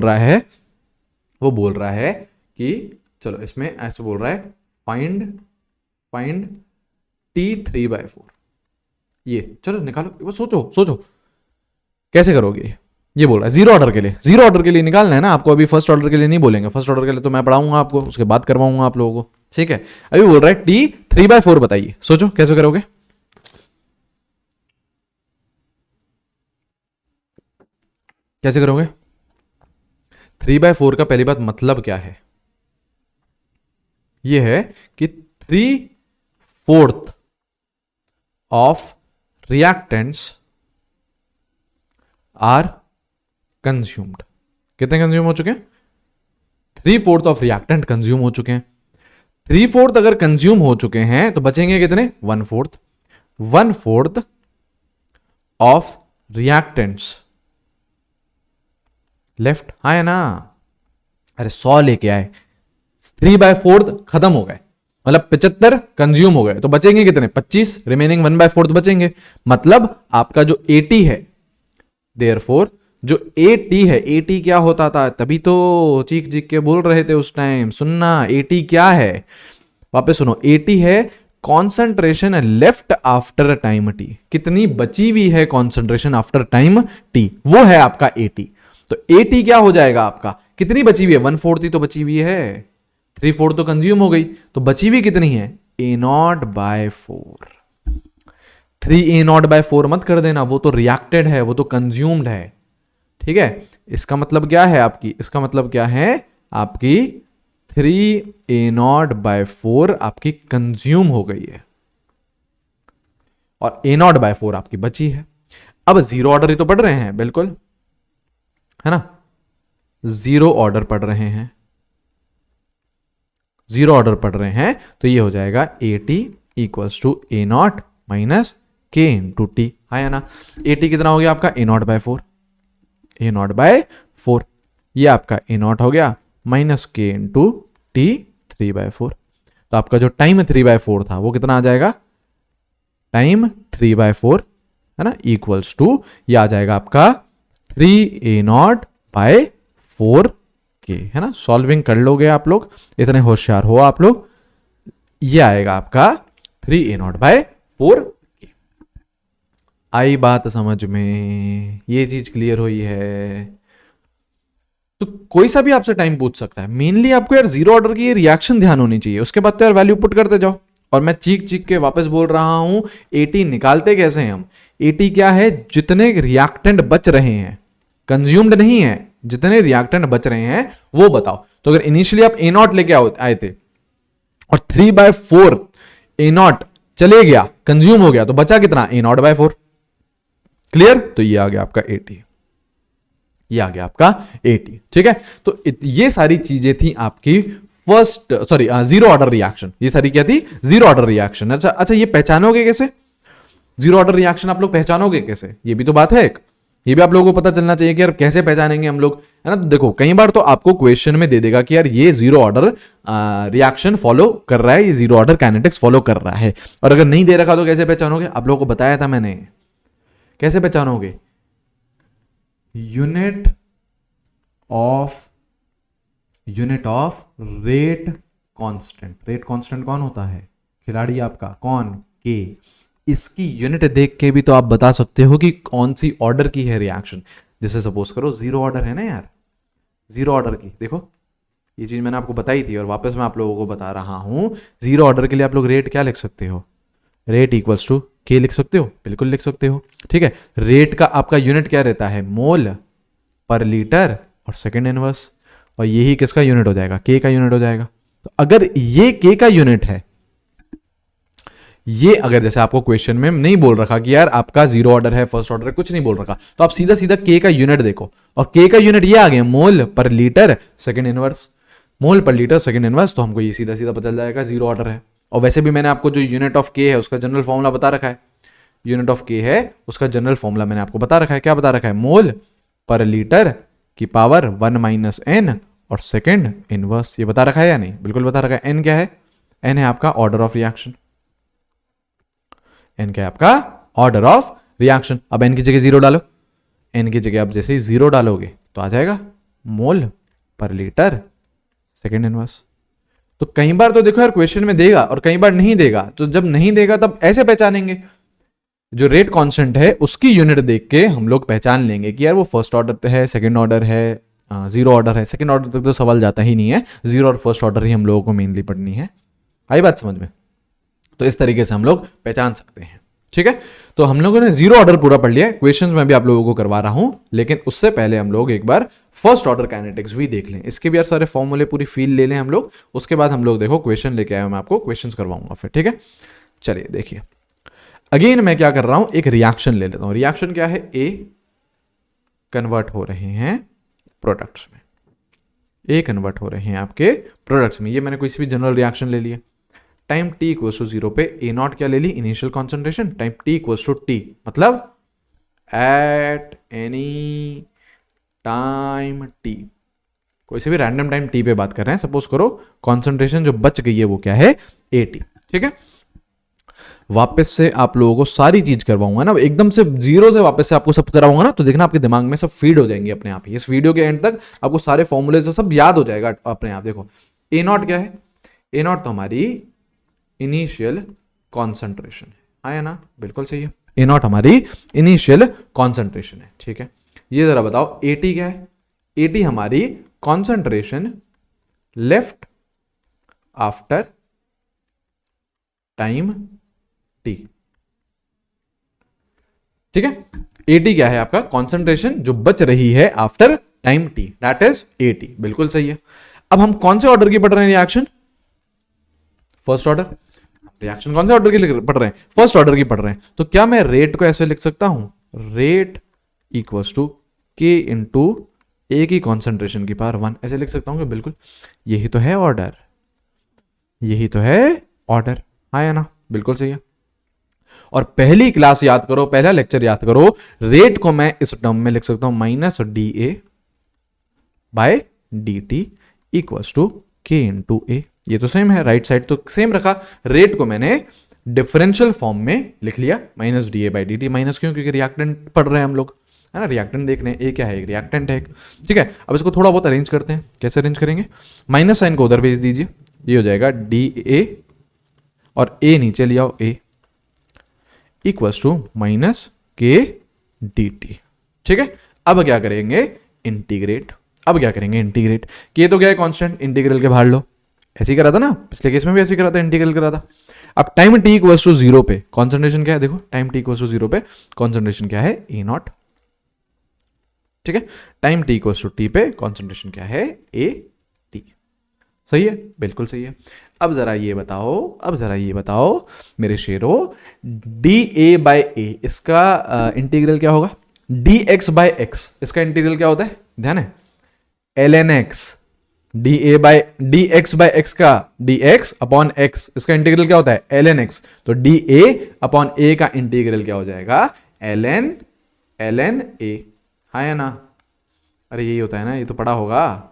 रहा है कि चलो इसमें ऐसे बोल रहा है फाइंड T 3/4। ये चलो निकालो, सोचो कैसे करोगे। ये बोल रहा है जीरो ऑर्डर के लिए निकालना है ना आपको। अभी फर्स्ट ऑर्डर के लिए नहीं बोलेंगे, फर्स्ट ऑर्डर के लिए तो मैं पढ़ाऊंगा आपको, उसके बाद करवाऊंगा आप लोगों को, ठीक है। अभी बोल रहा है T 3/4 बताइए, सोचो कैसे करोगे। कैसे करोगे? 3/4 का पहली बात मतलब क्या है? यह है कि 3/4 ऑफ रिएक्टेंट्स आर कंज्यूम्ड। कितने कंज्यूम हो चुके हैं? 3/4 ऑफ रिएक्टेंट कंज्यूम हो चुके हैं। 3/4 अगर कंज्यूम हो चुके हैं तो बचेंगे कितने? 1/4 ऑफ रिएक्टेंट्स लेफ्ट। हाँ या ना? अरे 100 लेके आए, 3/4 खत्म हो गए, मतलब 75 कंज्यूम हो गए, तो बचेंगे कितने? 25, रिमेनिंग 1/4 बचेंगे। मतलब आपका जो AT है, देयरफॉर जो AT है, AT क्या होता था? तभी तो चीख के बोल रहे थे उस टाइम, सुनना। AT क्या है? वापस सुनो, AT है concentration left after time T। कितनी बची हुई है कॉन्सेंट्रेशन आफ्टर टाइम T, वो है आपका AT। तो AT क्या हो जाएगा आपका? कितनी बची हुई है? 1/4 तो बची हुई है, 3/4 तो कंज्यूम हो गई, तो बची हुई कितनी है? A0/4। 3 A0/4 मत कर देना, वो तो रिएक्टेड है, वो तो कंज्यूम्ड है, ठीक है। इसका मतलब क्या है आपकी, इसका मतलब क्या है आपकी 3a0/4 आपकी कंज्यूम हो गई है और a0/4 आपकी बची है। अब जीरो ऑर्डर ही तो पढ़ रहे हैं, बिल्कुल है ना, जीरो ऑर्डर पढ़ रहे हैं, जीरो ऑर्डर पढ़ रहे हैं, तो ये हो जाएगा AT equals to A0 minus K into T, है ना। AT कितना हो गया आपका A0/4, A0/4, ये आपका A0 हो गया माइनस K इंटू टी 3/4। तो आपका जो टाइम 3/4 था वो कितना आ जाएगा, टाइम 3/4 है ना, इक्वल्स टू ये आ जाएगा आपका 3a0/4 के, है ना। सॉल्विंग कर लोगे आप लोग, इतने होशियार हो आप लोग, ये आएगा आपका 3a0/4 के। आई बात समझ में, ये चीज क्लियर हुई है। तो कोई सा भी आपसे टाइम पूछ सकता है, मेनली आपको यार जीरो ऑर्डर की ये रिएक्शन ध्यान होनी चाहिए, उसके बाद तो यार वैल्यू पुट करते जाओ। और मैं चीख चीख के वापस बोल रहा हूं, AT निकालते कैसे हैं हम, AT क्या है, जितने रिएक्टेंट बच रहे हैं, कंज्यूम्ड नहीं है, जितने रिएक्टेंट बच रहे हैं वो बताओ। तो अगर इनिशियली आप A0 लेके आए थे और 3/4 A0 चले गया, कंज्यूम हो गया, तो बचा कितना A0/4, क्लियर। तो ये आ गया आपका AT, ये आ गया आपका AT, ठीक है। तो ये सारी चीजें थी आपकी first, sorry zero order reaction, ये सारी क्या थी, जीरो ऑर्डर रिएक्शन। अच्छा, ये पहचानोगे कैसे, जीरो ऑर्डर रिएक्शन आप लोग पहचानोगे कैसे, ये भी तो बात है एक, ये भी आप लोगों को पता चलना चाहिए कि यार कैसे पहचानेंगे हम लोग, है ना। तो देखो कई बार तो आपको क्वेश्चन में दे देगा कि यार ये जीरो ऑर्डर रिएक्शन फॉलो कर रहा है, ये जीरो ऑर्डर काइनेटिक्स फॉलो कर रहा है, और अगर नहीं दे रखा तो कैसे पहचानोगे, आप लोगों को बताया था मैंने, कैसे पहचानोगे, unit of rate constant. Rate constant कौन होता है, खिलाड़ी आपका, कौन, के। इसकी यूनिट देख के भी तो आप बता सकते हो कि कौन सी ऑर्डर की है रिएक्शन। जैसे सपोज करो जीरो ऑर्डर है ना यार, जीरो ऑर्डर की, देखो ये चीज मैंने आपको बताई थी और वापस मैं आप लोगों को बता रहा हूं। जीरो ऑर्डर के लिए आप लोग रेट क्या लिख सकते हो, रेट इक्वल्स टू के लिख सकते हो, बिल्कुल लिख सकते हो, ठीक है। रेट का आपका यूनिट क्या रहता है, मोल पर लीटर और सेकेंड इनवर्स, और यही किसका यूनिट हो जाएगा, के का यूनिट हो जाएगा। तो अगर ये के का यूनिट है, ये अगर जैसे आपको क्वेश्चन में नहीं बोल रखा कि यार आपका जीरो ऑर्डर है, फर्स्ट ऑर्डर है, कुछ नहीं बोल रखा, तो आप सीधा सीधा के का यूनिट देखो, और के का यूनिट ये आ गया मोल पर लीटर सेकेंड इनवर्स, मोल पर लीटर सेकेंड इनवर्स, तो हमको ये सीधा सीधा पता चल जाएगा जीरो ऑर्डर है। और वैसे भी मैंने आपको जो यूनिट ऑफ के है उसका जनरल फॉर्मूला बता रखा है, यूनिट ऑफ के है उसका जनरल फॉर्मूला मैंने आपको बता रखा है, क्या बता रखा है, मोल पर लीटर की पावर 1 - n और सेकेंड इनवर्स, ये बता रखा है या नहीं, बिल्कुल बता रखा है। n क्या है, n है आपका ऑर्डर ऑफ रिएक्शन, n क्या है आपका ऑर्डर ऑफ रिएक्शन। अब n की जगह जीरो डालो, n की जगह आप जैसे ही जीरो डालोगे तो आ जाएगा मोल पर लीटर सेकेंड इनवर्स। तो कई बार तो देखो यार क्वेश्चन में देगा और कई बार नहीं देगा, तो जब नहीं देगा तब ऐसे पहचानेंगे, जो रेट कांस्टेंट है उसकी यूनिट देख के हम लोग पहचान लेंगे कि यार वो फर्स्ट ऑर्डर है, सेकंड ऑर्डर है, जीरो ऑर्डर है। सेकंड ऑर्डर तक तो सवाल जाता ही नहीं है, जीरो और फर्स्ट ऑर्डर ही हम लोगों को मेनली पढ़नी है। आई बात समझ में, तो इस तरीके से हम लोग पहचान सकते हैं, ठीक है। तो हम लोगों ने जीरो ऑर्डर पूरा पढ़ लिया, क्वेश्चंस में भी आप लोगों को करवा रहा हूं, लेकिन उससे पहले हम लोग एक बार फर्स्ट ऑर्डर काइनेटिक्स भी देख लें, इसके भी यार सारे फॉर्मूले पूरी फील ले लें हम लोग, उसके बाद हम लोग देखो क्वेश्चन लेके आए, मैं आपको क्वेश्चंस करवाऊंगा फिर, ठीक है। चलिए देखिए, अगेन मैं क्या कर रहा हूं, एक रिएक्शन ले लेता हूं। रिएक्शन क्या है, ए कन्वर्ट हो रहे हैं प्रोडक्ट्स में, ए कन्वर्ट हो रहे हैं आपके प्रोडक्ट्स में। ये मैंने कोई सी भी जनरल रिएक्शन ले लिया, टाइम t इक्वल्स टू 0 पे A0 क्या ले ली, initial concentration, time t equals to t, मतलब एट एनी टाइम t, कोई से भी रैंडम टाइम t पे बात कर रहे हैं। सपोज करो कॉन्सेंट्रेशन जो बच गई है वो क्या है, AT, ठीक है। वापस से आप लोगों को सारी चीज करवाऊंगा ना, एकदम से जीरो से वापस से आपको सब कराऊंगा ना, तो देखना आपके दिमाग में सब फीड हो जाएंगे अपने आप ही। इस वीडियो के एंड तक आपको सारे फॉर्मूले से सब याद हो जाएगा अपने आप। देखो A0 क्या है, A0 तो हमारी इनिशियल कॉन्सेंट्रेशन है, आया ना, बिल्कुल सही है, A0 हमारी इनिशियल कॉन्सेंट्रेशन है, ठीक है। ये जरा बताओ AT क्या है, AT हमारी concentration left after time t, ठीक है। AT क्या है आपका, कॉन्सेंट्रेशन जो बच रही है after time T, that is AT, बिल्कुल सही है। अब हम कौन से ऑर्डर की पढ़ रहे हैं रिएक्शन? First order. रिएक्शन कौन से ऑर्डर की पढ़ रहे हैं? फर्स्ट ऑर्डर की पढ़ रहे हैं। तो क्या मैं रेट को ऐसे लिख सकता हूं, rate equals to K into ए की कॉन्सेंट्रेशन की पावर 1, ऐसे लिख सकता हूं कि बिल्कुल यही तो है ऑर्डर, यही तो है ऑर्डर, आया ना, बिल्कुल सही है। और पहली क्लास याद करो, पहला लेक्चर याद करो, रेट को मैं इस टर्म में लिख सकता हूं minus DA by DT equals to K into A. ये तो सेम है, राइट साइड तो सेम रखा, रेट को मैंने डिफरेंशियल फॉर्म में लिख लिया minus DA by DT। Minus क्यों? क्योंकि रिएक्टेंट पढ़ रहे हैं हम लोग, है ना, रिएक्टेंट देख रहे हैं, ए क्या है, एक रिएक्टेंट है एक। ठीक है, अब इसको थोड़ा बहुत अरेंज करते हैं। कैसे अरेंज करेंगे? माइनस साइन को उधर भेज दीजिए, ये हो जाएगा DA और ए नीचे ले आओ, ए इक्वल्स टू माइनस के DT। ठीक है, अब क्या करेंगे? इंटीग्रेट। अब क्या करेंगे? इंटीग्रेट। के तो क्या है? कांस्टेंट, इंटीग्रल के बाहर लो, ऐसे ही करा था ना, पिछले केस में भी ऐसे ही करा था, इंटीग्रल करा था। अब टाइम t इक्वल्स टू 0 पे कॉन्सेंट्रेशन क्या है? देखो टाइम t इक्वल्स टू 0 पे कॉन्सेंट्रेशन क्या है? A0। ठीक है, time t equals to t पे कॉन्सेंट्रेशन क्या है? AT। सही है, बिल्कुल सही है। अब जरा ये बताओ, अब जरा ये बताओ मेरे शेरो, DA बाय A इसका इंटीग्रल क्या होगा? DX बाय X इसका इंटीग्रल क्या होता है? ध्यान है, ln x। dx by x का dx अपॉन x इसका इंटीग्रल क्या होता है? ln x। तो dA अपॉन a का इंटीग्रल क्या हो जाएगा? ln a। हाँ या ना? अरे यही होता है ना, ये तो पढ़ा होगा।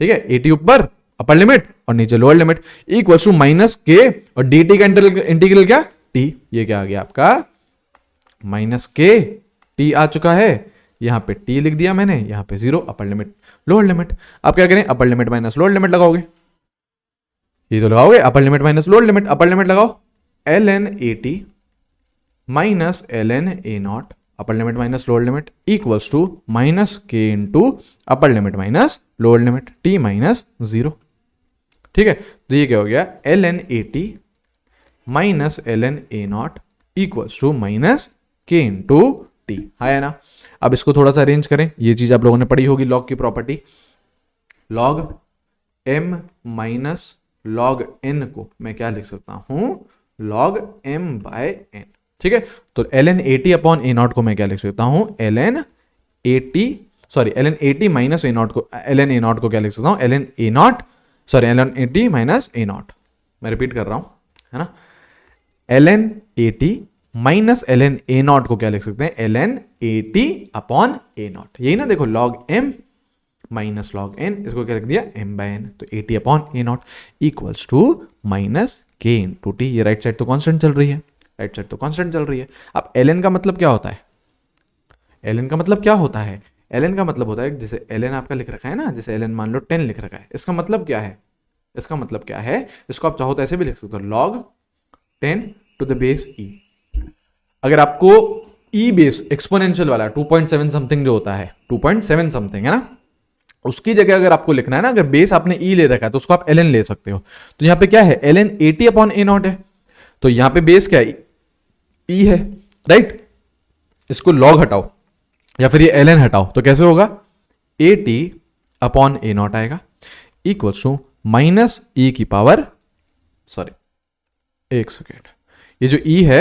ठीक है, AT ऊपर अपर लिमिट और नीचे lower limit equal to minus K, और dt का इंटीग्रल क्या? t। ये क्या आ गया आपका? माइनस के t आ चुका है, यहां पे t लिख दिया मैंने, यहां पे 0, अपर लिमिट लोअर लिमिट। अब क्या करें? Upper limit minus lower limit लगाओगे, ये तो लगाओगे, upper limit minus lower limit, upper limit लगाओ, ln AT minus ln A0, upper limit minus lower limit equals to minus K into upper limit minus lower limit, t minus 0। ठीक है, तो ये क्या हो गया? ln AT minus ln A0 equals to minus K into T. है ना? अब इसको थोड़ा सा अरेंज करें, ये चीज आप लोगों ने पढ़ी होगी, लॉग की property. Log m minus log n को मैं क्या लिख सकता हूं? Log m by n। ठीक है, तो ln AT अपॉन A0 को मैं क्या लिख सकता हूं? ln AT माइनस A0 को, ln A0 को क्या लिख सकता हूं? ln AT minus A0। मैं रिपीट कर रहा हूं, है ना, ln AT minus ln A0 को क्या लिख सकते हैं? ln AT upon A0। यही ना, देखो log m minus log n, इसको क्या लिख दिया? m by n। तो AT upon A0 equals to minus k into t. ये राइट साइड तो कांस्टेंट चल रही है, राइट साइड तो कांस्टेंट चल रही है। अब ln का मतलब क्या होता है? ln का मतलब क्या होता है? ln का मतलब होता है, जैसे ln आपका लिख रखा है ना, जैसे ln मान लो 10 लिख रखा है, इसका मतलब क्या है? इसका मतलब क्या है? इसको आप चाहो तो ऐसे भी लिख सकते हो, log 10 to the base e। अगर आपको e बेस एक्सपोनेंशियल वाला 2.7 समथिंग जो होता है, 2.7 समथिंग, है ना, उसकी जगह अगर आपको लिखना है ना, अगर बेस आपने e ले रखा है तो उसको आप ln ले सकते हो। तो यहां पे क्या है? ln AT अपॉन A0 है, तो यहां पे बेस क्या है? e है, राइट। इसको log हटाओ या फिर ये ln हटाओ तो कैसे होगा? AT अपॉन A0 आएगा इक्वल्स टू माइनस e की पावर, सॉरी एक सेकेंड, ये जो e है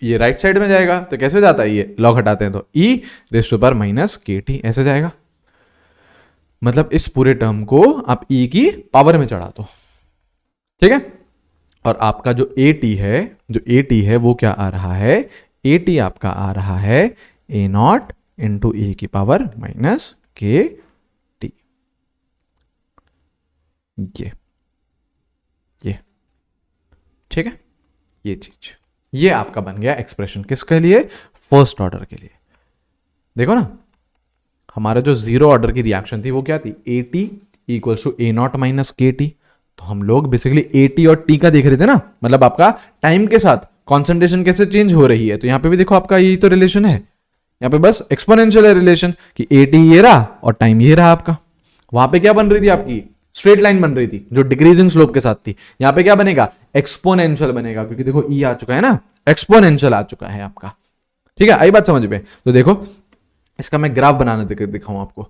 ये राइट साइड में जाएगा, तो कैसे जाता है? ये लॉग हटाते हैं तो e raise to power minus KT ऐसे जाएगा। मतलब इस पूरे टर्म को आप e की पावर में चढ़ा दो। ठीक है, और आपका जो AT है, जो AT है वो क्या आ रहा है? AT आपका आ रहा है A0 इंटू e की पावर माइनस KT। ये ठीक है, ये चीज, ये आपका बन गया एक्सप्रेशन। किसके लिए? फर्स्ट ऑर्डर के लिए। देखो ना, हमारा जो जीरो ऑर्डर की रिएक्शन थी वो क्या थी? AT equals to A0 minus KT। तो हम लोग बेसिकली AT और T का देख रहे थे ना, मतलब आपका टाइम के साथ कॉन्सेंट्रेशन कैसे चेंज हो रही है। तो यहां पे भी देखो आपका यही तो रिलेशन है, यहां पे बस एक्सपोनेंशियल है रिलेशन कि AT ये रहा और टाइम ये रहा आपका। वहां पे क्या बन रही थी आपकी? स्ट्रेट लाइन बन रही थी जो डिक्रीजिंग स्लोप के साथ थी। यहां पे क्या बनेगा? एक्सपोनेंशियल बनेगा, क्योंकि देखो ई आ चुका है ना, एक्सपोनेंशियल आ चुका है आपका। ठीक है, आई बात समझ में? तो देखो इसका मैं ग्राफ बनाने दिखाऊं आपको,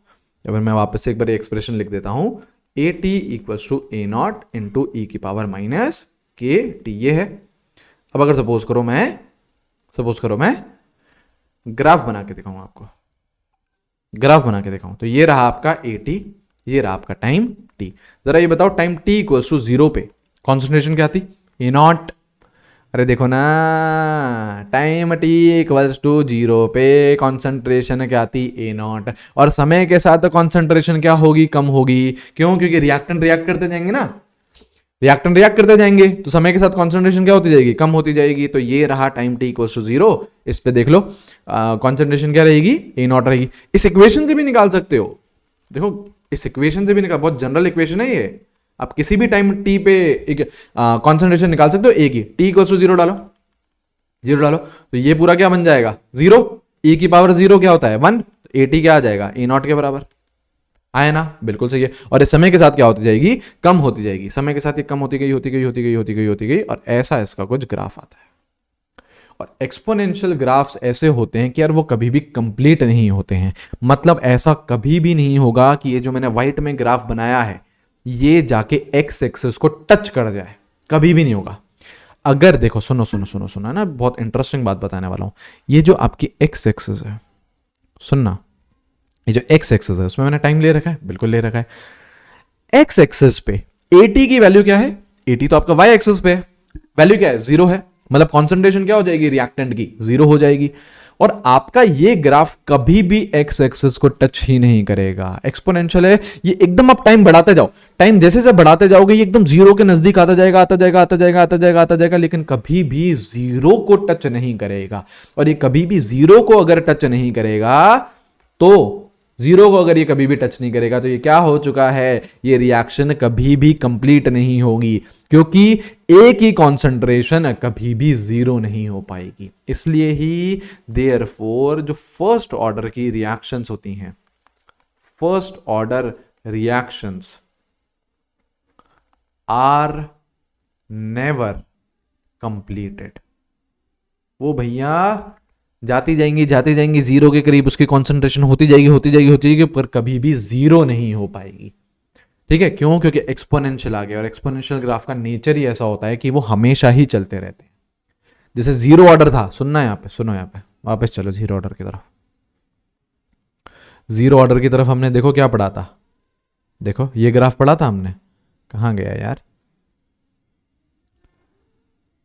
या फिर मैं वापस से एक बार एक्सप्रेशन लिख देता हूं, A T equals to A naught into E की पावर माइनस के टी, ये है। अब अगर सपोज करो मैं ग्राफ बना के दिखाऊं आपको, ग्राफ बना के दिखाऊं, तो ये रहा आपका ए टी, ये रहा आपका टाइम टी। जरा ये बताओ टाइम टी इक्वल्स टू 0 पे कॉन्सेंट्रेशन क्या थी, ए नॉट। अरे देखो ना, टाइम टी इक्वल्स टू 0 पे कॉन्सेंट्रेशन क्या थी, ए नॉट। और समय के साथ कॉन्सेंट्रेशन क्या होगी, कम होगी। क्यों? क्योंकि रिएक्टेंट रिएक्ट करते जाएंगे ना, रिएक्टेंट रिएक्ट करते जाएंगे, तो समय के साथ कॉन्सेंट्रेशन क्या होती जाएगी, कम होती जाएगी। तो ये रहा टाइम टी इक्वल्स टू 0। इस पे देख लो कॉन्सेंट्रेशन क्या रहेगी, ए नॉट रहेगी। इस इक्वेशन से भी निकाल सकते हो, देखो इस इक्वेशन से भी निकाल, बहुत जनरल इक्वेशन है ये। आप किसी भी टाइम टी पे एक कॉन्सेंट्रेशन निकाल सकते हो, ए की। टी इक्वल्स टू 0 डालो, 0 डालो, तो ये पूरा क्या बन जाएगा, 0। ई की पावर 0 क्या होता है, 1। तो ए टी क्या आ जाएगा, ए नॉट के बराबर आया ना, बिल्कुल सही है। और इस समय के साथ क्या होती जाएगी, कम होती जाएगी। समय के साथ ये कम होती गई, होती गई, होती गई, होती गई, होती गई, और ऐसा इसका कुछ ग्राफ आता है। और एक्सपोनेंशियल ग्राफ्स ऐसे होते हैं कि यार वो कभी भी कंप्लीट नहीं होते हैं। मतलब ऐसा कभी भी नहीं होगा कि ये जो मैंने व्हाइट में ग्राफ बनाया है ये जाके एक्स एक्सिस को टच कर जाए, कभी भी नहीं होगा। अगर देखो, सुनो सुनो सुनो सुनो, है ना, बहुत इंटरेस्टिंग बात बताने वाला हूं। ये जो आपकी एक्स एक्सिस है, सुनना, ये जो एक्स एक्सिस है उसमें मैंने टाइम ले रखा है, बिल्कुल ले रखा है। एक्स एक्सिस पे एटी की वैल्यू क्या है, एटी तो आपका वाई एक्सिस पे है, वैल्यू क्या है, 0 है। मतलब कॉन्सेंट्रेशन क्या हो जाएगी रिएक्टेंट की, 0 हो जाएगी। और आपका ये ग्राफ कभी भी एक्स एक्सिस को टच ही नहीं करेगा। एक्सपोनेंशियल है ये, एकदम आप टाइम बढ़ाते जाओ, टाइम जैसे जैसे बढ़ाते जाओगे ये एकदम 0 के नजदीक आता जाएगा, आता जाएगा, आता जाएगा, आता जाएगा, आता जाएगा, लेकिन कभी भी 0 को टच नहीं करेगा। और ये कभी भी 0 को अगर टच नहीं करेगा, तो 0 को अगर ये कभी भी टच नहीं करेगा, तो ये क्या हो चुका है, ये रिएक्शन कभी भी कंप्लीट नहीं होगी, क्योंकि एक ही कॉन्सेंट्रेशन कभी भी 0 नहीं हो पाएगी। इसलिए ही देयरफॉर जो फर्स्ट ऑर्डर की रिएक्शंस होती हैं, first order reactions are never completed. वो भैया जाती जाएंगी 0 के करीब उसकी कॉन्सेंट्रेशन होती जाएगी, होती जाएगी, होती जाएगी, पर कभी भी 0 नहीं हो पाएगी। ठीक है, क्यों? क्योंकि एक्सपोनेंशियल आ गया, और एक्सपोनेंशियल ग्राफ का नेचर ही ऐसा होता है कि वो हमेशा ही चलते रहते हैं। जैसे 0 ऑर्डर था, सुनना यहां पे, सुनो यहां पे, वापस चलो 0 ऑर्डर की तरफ। 0 ऑर्डर की तरफ हमने देखो क्या पढ़ा था, देखो ये ग्राफ पढ़ा था हमने, कहां गया यार,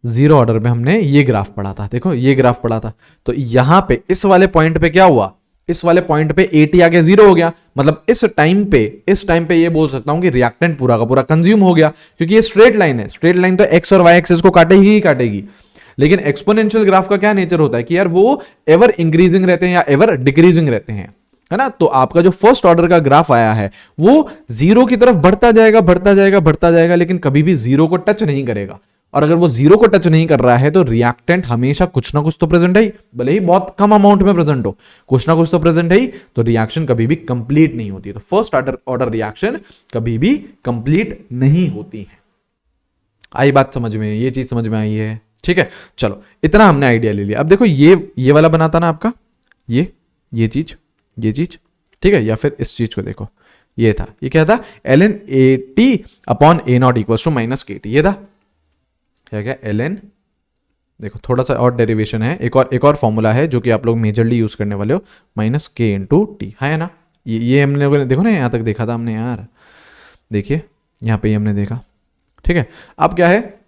0 ऑर्डर में हमने ये ग्राफ पढ़ा था, देखो ये ग्राफ पढ़ा था। तो यहां पे इस वाले पॉइंट पे क्या हुआ, इस वाले पॉइंट पे एटी आके 0 हो गया। मतलब इस टाइम पे ये बोल सकता हूं कि रिएक्टेंट पूरा का पूरा कंज्यूम हो गया, क्योंकि ये स्ट्रेट लाइन है, स्ट्रेट लाइन तो एक्स और वाई एक्सिस को काटेगी ही काटेगी। लेकिन एक्सपोनेंशियल ग्राफ का क्या नेचर होता है कि यार वो एवर इंक्रीजिंग रहते हैं या एवर डिक्रीजिंग रहते हैं, है ना। तो आपका जो फर्स्ट ऑर्डर का ग्राफ आया है वो 0 की तरफ बढ़ता जाएगा, बढ़ता जाएगा, बढ़ता जाएगा, लेकिन कभी भी 0 को टच नहीं करेगा। और अगर वो 0 को टच नहीं कर रहा है तो रिएक्टेंट हमेशा कुछ ना कुछ तो प्रेजेंट है ही, भले ही बहुत कम अमाउंट में प्रेजेंट हो, कुछ ना कुछ तो प्रेजेंट है ही। तो रिएक्शन कभी भी कंप्लीट नहीं होती। तो फर्स्ट ऑर्डर रिएक्शन कभी भी कंप्लीट नहीं होती है। आई बात समझ में, ये चीज समझ में आई है? ठीक है, चलो इतना हमने आइडिया ले लिया। अब देखो ये वाला बनाता ना आपका, ये चीज, ठीक है, या फिर इस चीज को देखो, ये था, ये क्या था, ln AT upon A naught equal to minus KT, ये था क्या ln, देखो थोड़ा सा और डेरिवेशन है, एक और फॉर्मूला है जो कि आप लोग मेजरली यूज करने वाले हो, माइनस K इंटू टी, है ना। ये हमने देखो ना, यहां तक देखा था हमने यार, देखिए यहां पे हमने देखा, ठीक है। अब क्या है,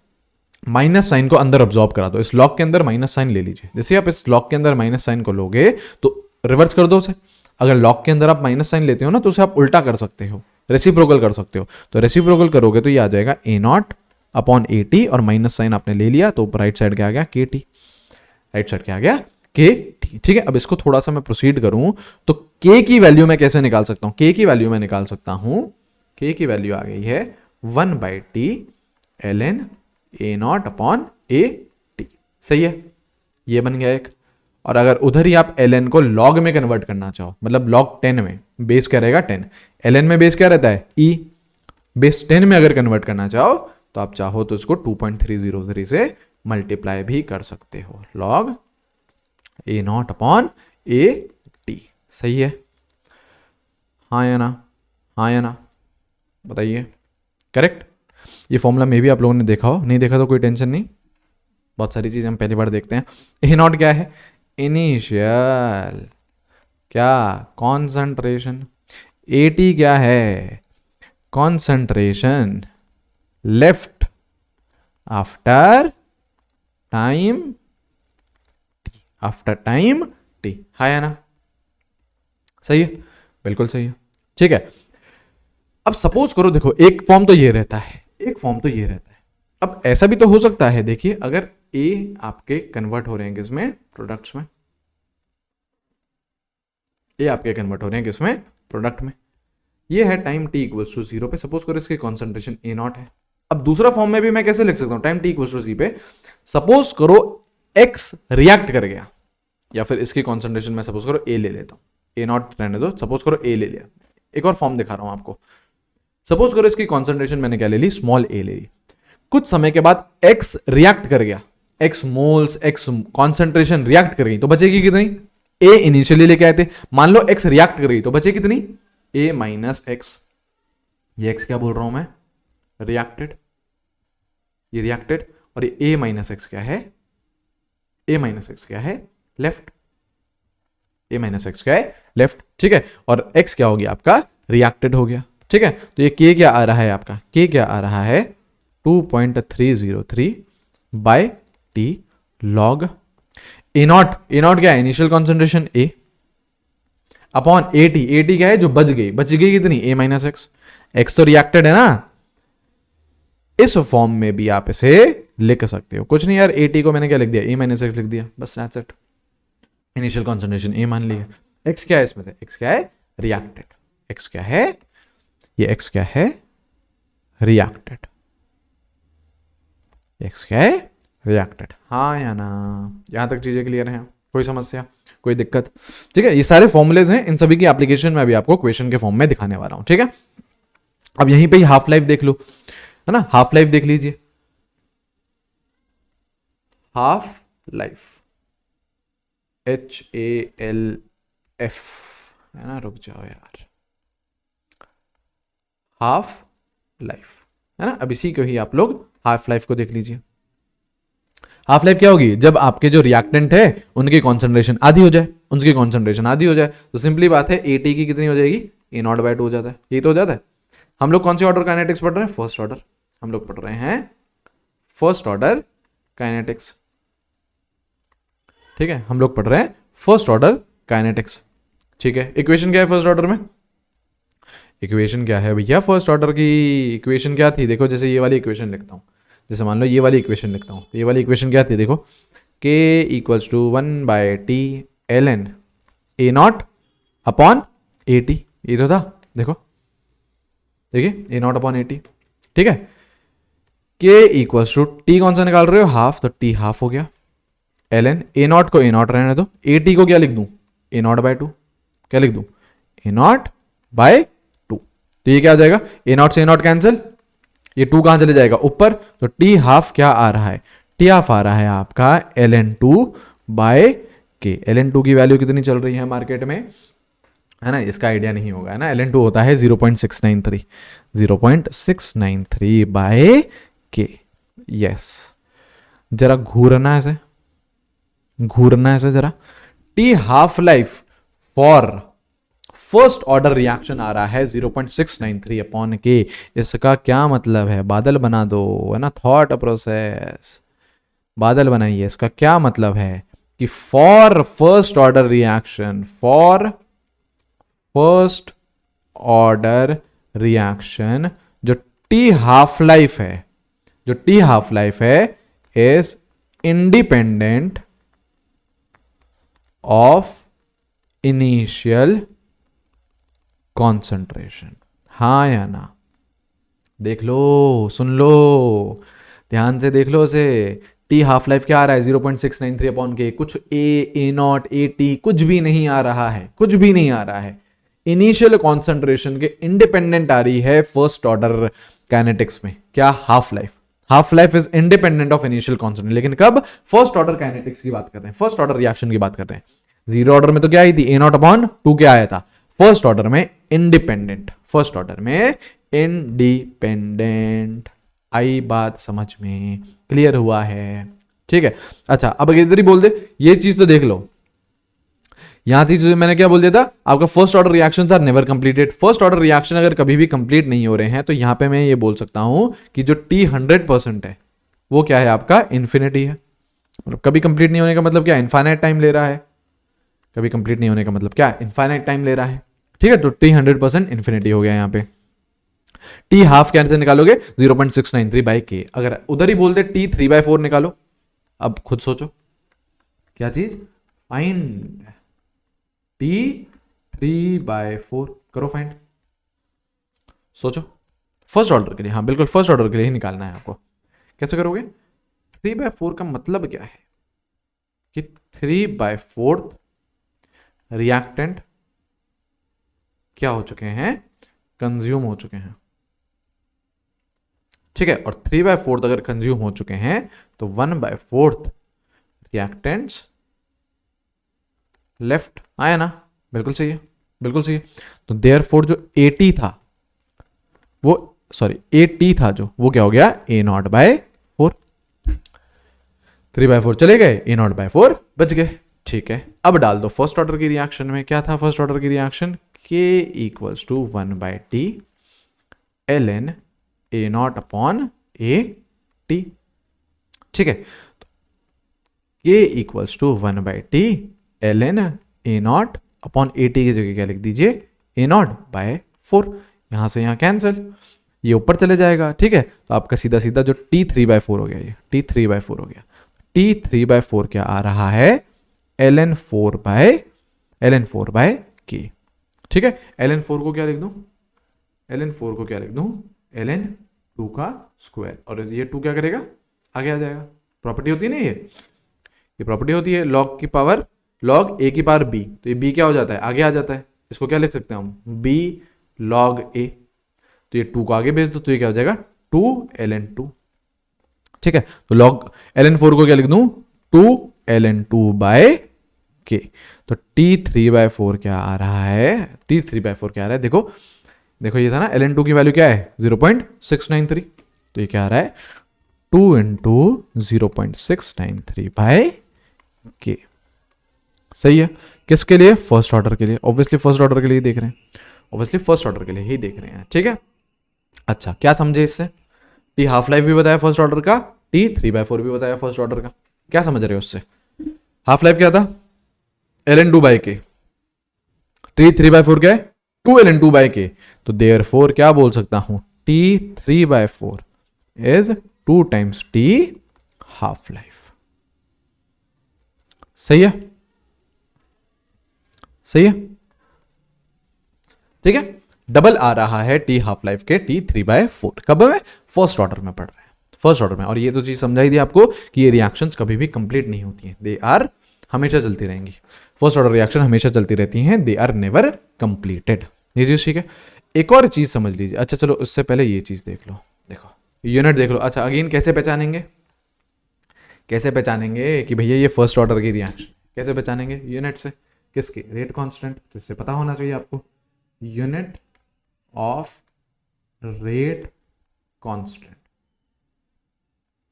माइनस साइन को अंदर ऑब्जॉर्व करा दो, इस लॉग के अंदर माइनस साइन ले लीजिए। जैसे आप इस लॉग के अंदर माइनस साइन को लोगे तो रिवर्स कर दो उसे। अगर लॉग के अंदर आप माइनस साइन लेते हो ना, तो उसे आप उल्टा कर सकते हो, रेसिप्रोकल कर सकते हो। तो रेसिप्रोकल करोगे तो ये आ जाएगा ए नॉट अपॉन AT, और माइनस साइन आपने ले लिया तो राइट साइड क्या आ गया, KT, राइट साइड क्या आ गया, KT। ठीक है, अब इसको थोड़ा सा मैं प्रोसीड करूं तो K की वैल्यू मैं कैसे निकाल सकता हूं, K की वैल्यू मैं निकाल सकता हूं, K की वैल्यू आ गई है 1/T ln A not upon AT। सही है, ये बन गया एक। और अगर उधर ही आप ln को log में कन्वर्ट करना चाहो, मतलब log 10 में, बेस क्या रहेगा 10, ln में बेस क्या रहता है e, बेस 10 में अगर कन्वर्ट करना चाहो तो आप चाहो तो इसको 2.303 से मल्टीप्लाई भी कर सकते हो, log A not upon AT। सही है? हाँ या ना? हाँ या ना? बताइए। करेक्ट। ये फॉर्मूला में भी आप लोगों ने देखा हो, नहीं देखा तो कोई टेंशन नहीं, बहुत सारी चीज़ें हम पहली बार देखते हैं। ए नॉट क्या है? इनिशियल क्या? कॉन्सेंट्रेशन। ए टी क्या है? Concentration left after time T, after time T. हाँ या ना? सही है, बिल्कुल सही है। ठीक है, अब सपोज करो, देखो एक फॉर्म तो ये रहता है, एक फॉर्म तो ये रहता है। अब ऐसा भी तो हो सकता है, देखिए अगर ए आपके कन्वर्ट हो रहे हैं किसमें? प्रोडक्ट्स में। ए आपके कन्वर्ट हो रहे हैं किसमें? प्रोडक्ट में। ये है टाइम टी इक्वल्स टू 0 पे, सपोज करो इसकी कॉन्सेंट्रेशन ए नॉट है। अब दूसरा फॉर्म में भी मैं कैसे लिख सकता हूं? टाइम टी इक्वल्स टू सी पे सपोज करो एक्स रिएक्ट कर गया, या फिर इसकी कॉन्सेंट्रेशन मैं सपोज करो ए ले लेता हूं, ए नॉट रहने दो, सपोज करो ए ले लिया। एक और फॉर्म दिखा रहा हूं आपको। सपोज करो इसकी कॉन्सेंट्रेशन मैंने क्या ले ली? स्मॉल ए ले ली। कुछ समय के बाद एक्स रिएक्ट कर गया, x moles, x concentration react कर गई, तो बचेगी कितनी? ए इनिशियली लेके आए थे, मान लो एक्स रिएक्ट कर गई तो बचे कितनी? A minus x. ये एक्स क्या बोल रहा हूं मैं? रिएक्टेड। ये रिएक्टेड, और ये ए माइनस एक्स क्या है? ए माइनस एक्स क्या है? लेफ्ट। ए माइनस एक्स क्या है? लेफ्ट। ठीक है, और एक्स क्या हो गया आपका? रिएक्टेड हो गया। ठीक है, तो ये के क्या आ रहा है आपका? के क्या आ रहा है? 2.303 by t log A naught. A naught क्या है? Initial concentration A upon A t. A T क्या है? जो बच गई, बच गई कितनी? A minus x. एक्स तो रिएक्टेड है ना, इस फॉर्म में भी आप इसे लिख सकते हो। कुछ नहीं यार, ए टी को मैंने क्या लिख दिया? ए माइनस एक्स लिख दिया, बस दैट्स इट। इनिशियल कॉन्सेंट्रेशन ए मान लिया। एक्स क्या है इसमें से? एक्स क्या है? रिएक्टेड। एक्स क्या है? ये एक्स क्या है? रिएक्टेड। एक्स क्या है? रिएक्टेड। हाँ या ना? यहां तक चीजें क्लियर हैं? कोई समस्या, कोई दिक्कत? ठीक है, ये सारे फॉर्मूलेज हैं, इन सभी की एप्लीकेशन में अभी आपको क्वेश्चन के फॉर्म में दिखाने वाला हूं। ठीक है, अब यहीं पे ही हाफ लाइफ देख लो, है ना? हाफ लाइफ देख लीजिए। हाफ लाइफ HALF, है ना? रुक जाओ यार, हाफ लाइफ, है ना? अब इसी को ही आप लोग हाफ लाइफ को देख लीजिए। हाफ लाइफ क्या होगी? जब आपके जो रिएक्टेंट है उनकी कॉन्सेंट्रेशन आधी हो जाए, उनकी कॉन्सेंट्रेशन आधी हो जाए, तो सिंपली बात है ए टी की कितनी हो जाएगी? ए नॉट बाय 2 हो जाता है। ये तो हो जाता है। हम लोग कौन सी ऑर्डर काइनेटिक्स पढ़ रहे हैं? First order. हम लोग पढ़ रहे हैं फर्स्ट ऑर्डर काइनेटिक्स। ठीक है, हम लोग पढ़ रहे हैं फर्स्ट ऑर्डर काइनेटिक्स। ठीक है, इक्वेशन क्या है फर्स्ट ऑर्डर में? इक्वेशन क्या है भैया? फर्स्ट ऑर्डर की इक्वेशन क्या थी? देखो, जैसे ये वाली इक्वेशन लिखता हूं, जैसे मान लो ये वाली इक्वेशन लिखता हूं, तो ये वाली इक्वेशन क्या थी? देखो, k equals to 1 by t l n A naught upon A t. ये तो था, देखो, देखिए, A naught upon A t. ठीक है, k इक्वल्स टू टी कौन सा निकाल रहे हो? हाफ, तो टी हाफ हो गया। एल एन, ए नॉट को ए नॉट रहने दो, ए टी को क्या लिख दूं? ए नॉट बाय 2। क्या लिख दूं? ए नॉट बाय 2। तो ये क्या आ जाएगा? ए नॉट से ए नॉट कैंसिल, ये 2 कहां चले जाएगा? ऊपर। तो टी हाफ क्या आ रहा है? टी हाफ आ रहा है आपका ln2 बाय के। ln2 की वैल्यू कितनी चल रही है मार्केट में, है ना? इसका आइडिया नहीं होगा, है ना? ln2 होता है 0.693, 0.693 बाय के। यस, जरा घूरना ऐसे, घूरना ऐसे जरा। T half life for first order reaction आ रहा है 0.693 अपॉन के। इसका क्या मतलब है? बादल बना दो, है ना? थॉट प्रोसेस, बादल बनाइए। इसका क्या मतलब है कि for first order reaction, for first order reaction, जो टी हाफ लाइफ है, जो टी हाफ लाइफ है, is independent of initial concentration. हाँ या ना? देख लो, सुन लो, ध्यान से देख लो इसे। टी हाफ लाइफ क्या आ रहा है? 0.693 अपॉन के। कुछ ए नॉट, ए टी कुछ भी नहीं आ रहा है, कुछ भी नहीं आ रहा है। इनिशियल कॉन्सेंट्रेशन के इंडिपेंडेंट आ रही है फर्स्ट ऑर्डर काइनेटिक्स में। क्या? Half life. Half life is independent of initial concentration. लेकिन कब? फर्स्ट ऑर्डर काइनेटिक्स की बात कर रहे हैं, फर्स्ट ऑर्डर रिएक्शन की बात कर रहे हैं। जीरो ऑर्डर में तो क्या आई थी, ए नॉट अपॉन टू क्या आया था, फर्स्ट ऑर्डर में इंडिपेंडेंट, फर्स्ट ऑर्डर में इंडिपेंडेंट। आई बात समझ में, क्लियर हुआ है, ठीक है। अच्छा अब इधर ही बोल दे, ये चीज तो देख लो, यहां चीज मैंने क्या बोल दिया था, आपका first order reactions are never completed. First order reaction अगर कभी भी कंप्लीट नहीं हो रहे हैं तो यहां पे मैं ये बोल सकता हूं कि जो टी 100% है वो क्या है, आपका इन्फिनिटी है। मतलब कभी कंप्लीट नहीं होने का मतलब क्या, इनफाइनाइट टाइम ले रहा है। कभी कंप्लीट नहीं होने का मतलब क्या, इनफाइनाइट टाइम ले रहा है, ठीक है। तो टी 100% इन्फिनिटी हो गया यहाँ पे। टी हाफ कैसे निकालोगे, 0.693 बाई के। अगर उधर ही बोलते टी 3/4 निकालो, अब खुद सोचो क्या चीज, फाइंड टी 3/4 करो फाइंड, सोचो फर्स्ट ऑर्डर के लिए, हाँ बिल्कुल फर्स्ट ऑर्डर के लिए ही निकालना है आपको। कैसे करोगे, 3/4 का मतलब क्या है कि 3/4 रिएक्टेंट क्या हो चुके हैं, कंज्यूम हो चुके हैं, ठीक है। और 3/4 अगर कंज्यूम हो चुके हैं तो 1/4 रिएक्टेंट्स लेफ्ट आया ना, बिल्कुल सही है, बिल्कुल सही है। तो देयरफॉर जो 80 था वो, सॉरी 80 था जो, वो क्या हो गया, A0/4। 3/4 चले गए, A0/4 बच गए, ठीक है। अब डाल दो फर्स्ट ऑर्डर की रिएक्शन में, क्या था फर्स्ट ऑर्डर की reaction, K = 1/T ln A0/AT, ठीक है। K = 1/T ln A0/AT की जगह क्या लिख दीजिए, A0/4। यहां से यहां कैंसिल, ये ऊपर चले जाएगा, ठीक है। तो आपका सीधा सीधा जो T 3/4 हो गया, ये T 3/4 हो गया। T 3/4 क्या आ रहा है, ln 4/K, ठीक है। ln 4 को क्या लिख दूं, ln 4 को क्या लिख दूं, ln 2 का स्क्वायर, और ये 2 क्या करेगा, आगे आ जाएगा। प्रॉपर्टी होती है ना ये प्रॉपर्टी होती है, log की पावर log a की पावर b, तो ये b क्या हो जाता है, आगे आ जाता है। इसको क्या लिख सकते हैं हम, b log a, तो ये 2 को आगे भेज दो तो ये क्या हो जाएगा, 2 ln 2, ठीक है। तो log ln 4 को क्या लिख दूं, 2 ln 2/k। तो T 3/4 क्या आ रहा है, T 3/4 क्या आ रहा है, देखो देखो ये था ना, ln 2 की वैल्यू क्या है, 0.693, तो ये क्या आ रहा है, 2 × 0.693/k। सही है, किसके लिए, फर्स्ट ऑर्डर के लिए, ऑब्वियसली फर्स्ट ऑर्डर के लिए देख रहे हैं, ऑब्वियसली फर्स्ट ऑर्डर के लिए ही देख रहे हैं, ठीक है। अच्छा क्या समझे इससे, टी हाफ लाइफ भी बताया फर्स्ट ऑर्डर का, T 3/4 भी बताया फर्स्ट ऑर्डर का, क्या समझ रहे हो उससे। हाफ लाइफ क्या था, ln 2/k, T 3/4 क्या है, 2 ln 2/k। तो देयरफॉर क्या बोल सकता हूं, T 3/4 is 2 times T half life. सही है, सही है, ठीक है। डबल आ रहा है टी हाफ लाइफ के T 3/4, कब में, फर्स्ट ऑर्डर में पढ़ रहे हैं, फर्स्ट ऑर्डर में। और ये तो चीज समझाई दी आपको कि ये रिएक्शंस कभी भी कंप्लीट नहीं होती हैं, दे आर हमेशा चलती रहेंगी, फर्स्ट ऑर्डर रिएक्शन हमेशा चलती रहती हैं, दे आर नेवर कंप्लीटेड, ये चीज ठीक है। एक और चीज समझ लीजिए, अच्छा चलो उससे पहले ये चीज देख लो, देखो यूनिट देख लो। अच्छा अगेन कैसे पहचानेंगे, कैसे पहचानेंगे कि भैया ये फर्स्ट ऑर्डर की रिएक्शन, कैसे पहचानेंगे, यूनिट से, किसके, रेट कांस्टेंट, तो इससे पता होना चाहिए आपको, यूनिट ऑफ रेट कांस्टेंट,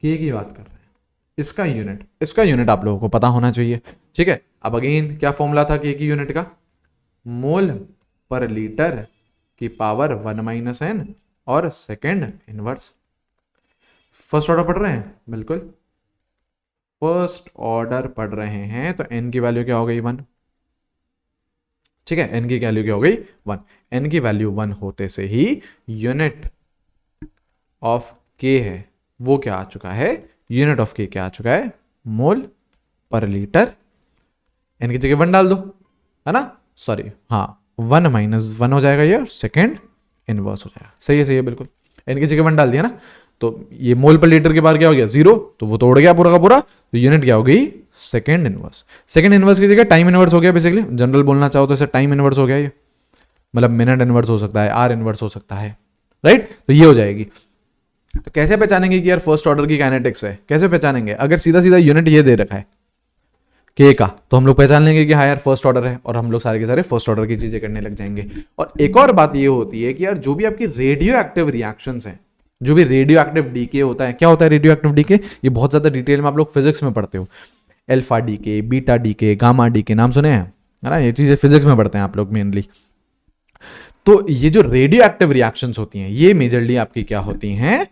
के की बात कर रहे हैं, इसका यूनिट आप लोगों को पता होना चाहिए, ठीक है। अब अगेन क्या फॉर्मूला था के की यूनिट का, मोल पर लीटर की पावर 1 - n और सेकेंड इनवर्स। फर्स्ट ऑर्डर पढ़ रहे हैं, बिल्कुल फर्स्ट ऑर्डर पढ़ रहे हैं, तो n की वैल्यू क्या हो गई, 1, ठीक है। n की वैल्यू क्या हो गई, 1, n की वैल्यू 1 होते से ही यूनिट ऑफ k है वो क्या आ चुका है, यूनिट ऑफ k क्या आ चुका है, मोल पर लीटर, n की जगह 1 डाल दो, है ना, सॉरी हाँ 1 - 1 हो जाएगा ये, सेकेंड इनवर्स हो जाएगा, सही है, सही है, बिल्कुल। n की जगह 1 डाल दिया ना, तो ये मोल पर लीटर के बाहर क्या हो गया, 0, तो वो तोड़ गया पूरा का पूरा, तो यूनिट क्या हो गई, सेकेंड इनवर्स। सेकेंड इनवर्स की जगह टाइम इनवर्स हो गया, बेसिकली जनरल बोलना चाहो तो इसे टाइम इनवर्स हो गया ये, मतलब मिनट इनवर्स हो सकता है, आर इनवर्स हो सकता है, राइट। तो ये हो जाएगी। तो कैसे पहचानेंगे कि यार फर्स्ट ऑर्डर की काइनेटिक्स है, कैसे पहचानेंगे, अगर सीधा सीधा यूनिट ये दे रखा है, के का, तो हम लोग पहचान लेंगे कि हाँ यार फर्स्ट ऑर्डर है, और हम लोग सारे के सारे फर्स्ट ऑर्डर की चीजें करने लग जाएंगे। और एक और बात ये होती है कि यार जो भी आपकी रेडियो एक्टिव रिएक्शंस हैं, जो भी रेडियो एक्टिव डीके होता है, क्या होता है रेडियो एक्टिव डीके, ये बहुत ज्यादा डिटेल में आप लोग फिजिक्स में पढ़ते हो, alpha decay, beta decay, gamma decay, नाम सुने हैं, है ना, ये चीजें फिजिक्स में पढ़ते हैं आप लोग मेनली। तो ये जो रेडियो एक्टिव रिएक्शंस होती हैं, ये मेजरली आपकी क्या होती हैं,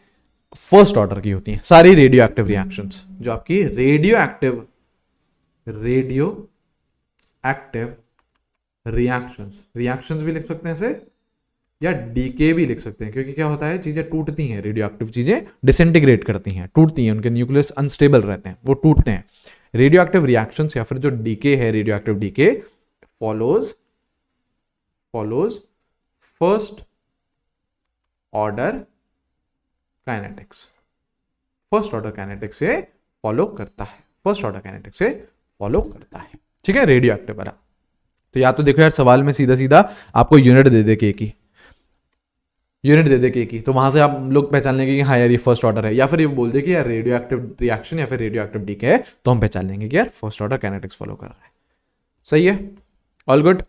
फर्स्ट ऑर्डर की होती हैं। सारी रेडियो एक्टिव रिएक्शंस जो आपकी रेडियो एक्टिव रिएक्शंस भी लिख सकते हैं ऐसे, या डीके भी लिख सकते हैं, क्योंकि क्या होता है, चीजें टूटती हैं, रेडियो एक्टिव चीजें डिसइंटीग्रेट करती हैं, टूटती हैं, उनके न्यूक्लियस अनस्टेबल रहते हैं, वो टूटते हैं। रेडियो एक्टिव रिएक्शंस या फिर जो डीके है, radioactive decay follows first order kinetics, first order kinetics से फॉलो करता है, फर्स्ट ऑर्डर काइनेटिक्स से फॉलो करता है, ठीक है, रेडियो एक्टिव वाला। तो या तो देखो यार सवाल में सीधा सीधा आपको यूनिट दे दे के की, यूनिट दे दे के की, तो वहां से आप लोग पहचान लेंगे कि हाँ यार ये फर्स्ट ऑर्डर है, या फिर ये बोल दे कि यार रेडियो एक्टिव रिएक्शन या फिर रेडियो एक्टिव डीके है, तो हम पहचान लेंगे कि यार फर्स्ट ऑर्डर काइनेटिक्स फॉलो कर रहा है। सही है, ऑल गुड,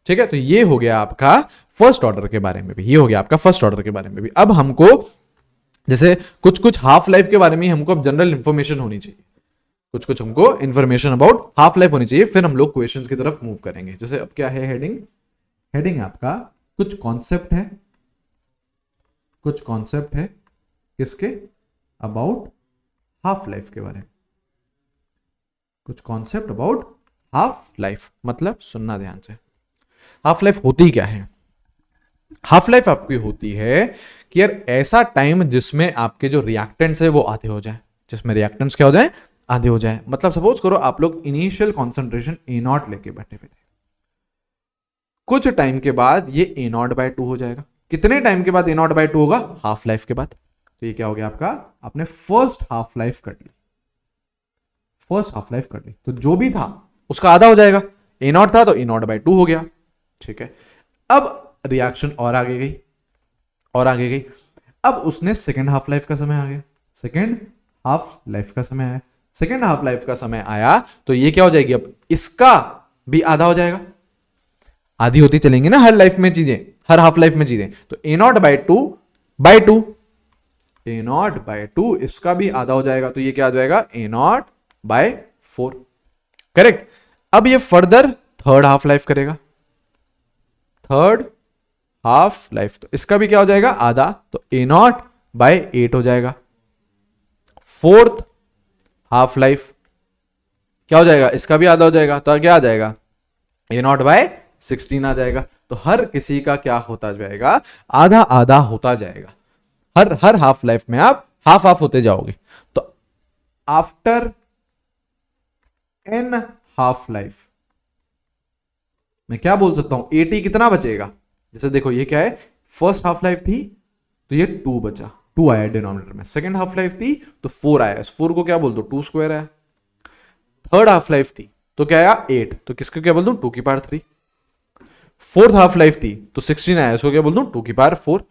ठीक है। तो ये हो गया आपका फर्स्ट ऑर्डर के बारे में भी, ये हो गया आपका फर्स्ट ऑर्डर के बारे में भी। अब हमको जैसे कुछ कुछ हाफ लाइफ के बारे में हमको अब जनरल इंफॉर्मेशन होनी चाहिए, कुछ कुछ हमको इंफॉर्मेशन अबाउट हाफ लाइफ होनी चाहिए, फिर हम लोग क्वेश्चंस की तरफ मूव करेंगे। जैसे अब क्या है, हेडिंग आपका कुछ कॉन्सेप्ट है, कुछ कॉन्सेप्ट है किसके, अबाउट हाफ लाइफ के बारे में, कुछ कॉन्सेप्ट अबाउट हाफ लाइफ। मतलब सुनना ध्यान से, हाफ लाइफ होती क्या है, हाफ लाइफ आपकी होती है कि यार ऐसा टाइम जिसमें आपके जो रिएक्टेंट्स है वो आधे हो जाए, जिसमें रिएक्टेंट्स क्या हो जाए, आधे हो जाए। मतलब सपोज करो आप लोग इनिशियल कॉन्सेंट्रेशन A0 लेके बैठे हुए थे, कुछ टाइम के बाद ये A0/2 हो जाएगा। कितने टाइम के बाद A0/2 होगा, हाफ लाइफ के बाद। तो ये क्या हो गया आपका, आपने फर्स्ट हाफ लाइफ कर ली, फर्स्ट हाफ लाइफ कर ली, तो जो भी था उसका आधा हो जाएगा, A0 था तो A0/2 हो गया, ठीक है। अब रिएक्शन और आगे गई, और आगे गई, अब उसने सेकेंड हाफ लाइफ का समय आ गया, सेकेंड हाफ लाइफ का समय आया, सेकेंड हाफ लाइफ का समय आया, तो ये क्या हो जाएगी, अब इसका भी आधा हो जाएगा, आधी होती चलेंगी ना हर लाइफ में चीजें, हर हाफ लाइफ में चीजें। तो A0/2 A0/2 इसका भी आधा हो जाएगा, तो ये क्या आ जाएगा, A0/4, करेक्ट। अब ये फर्दर थर्ड हाफ लाइफ करेगा, थर्ड हाफ लाइफ, तो इसका भी क्या हो जाएगा, आधा, तो A0/8 हो जाएगा। फोर्थ हाफ लाइफ क्या हो जाएगा, इसका भी आधा हो जाएगा, तो क्या आ जाएगा, A0/16 आ जाएगा। तो हर किसी का क्या होता जाएगा, आधा आधा होता जाएगा, हर हाफ लाइफ में आप हाफ हाफ होते जाओगे। तो आफ्टर n हाफ लाइफ मैं क्या बोल सकता हूं, 80 कितना बचेगा। जैसे देखो ये क्या है, फर्स्ट हाफ लाइफ थी तो ये 2 बचा, 2 आया डिनोमिनेटर में। सेकेंड हाफ लाइफ थी तो 4 आया, इस 4 को क्या बोल दो, 2 स्क्वायर आया। थर्ड हाफ लाइफ थी तो क्या आया, 8, तो किसको क्या बोल दूं, 2 की पावर 3। फोर्थ हाफ लाइफ थी तो 16 आया, इसको क्या बोल दूं, 2 की पावर 4।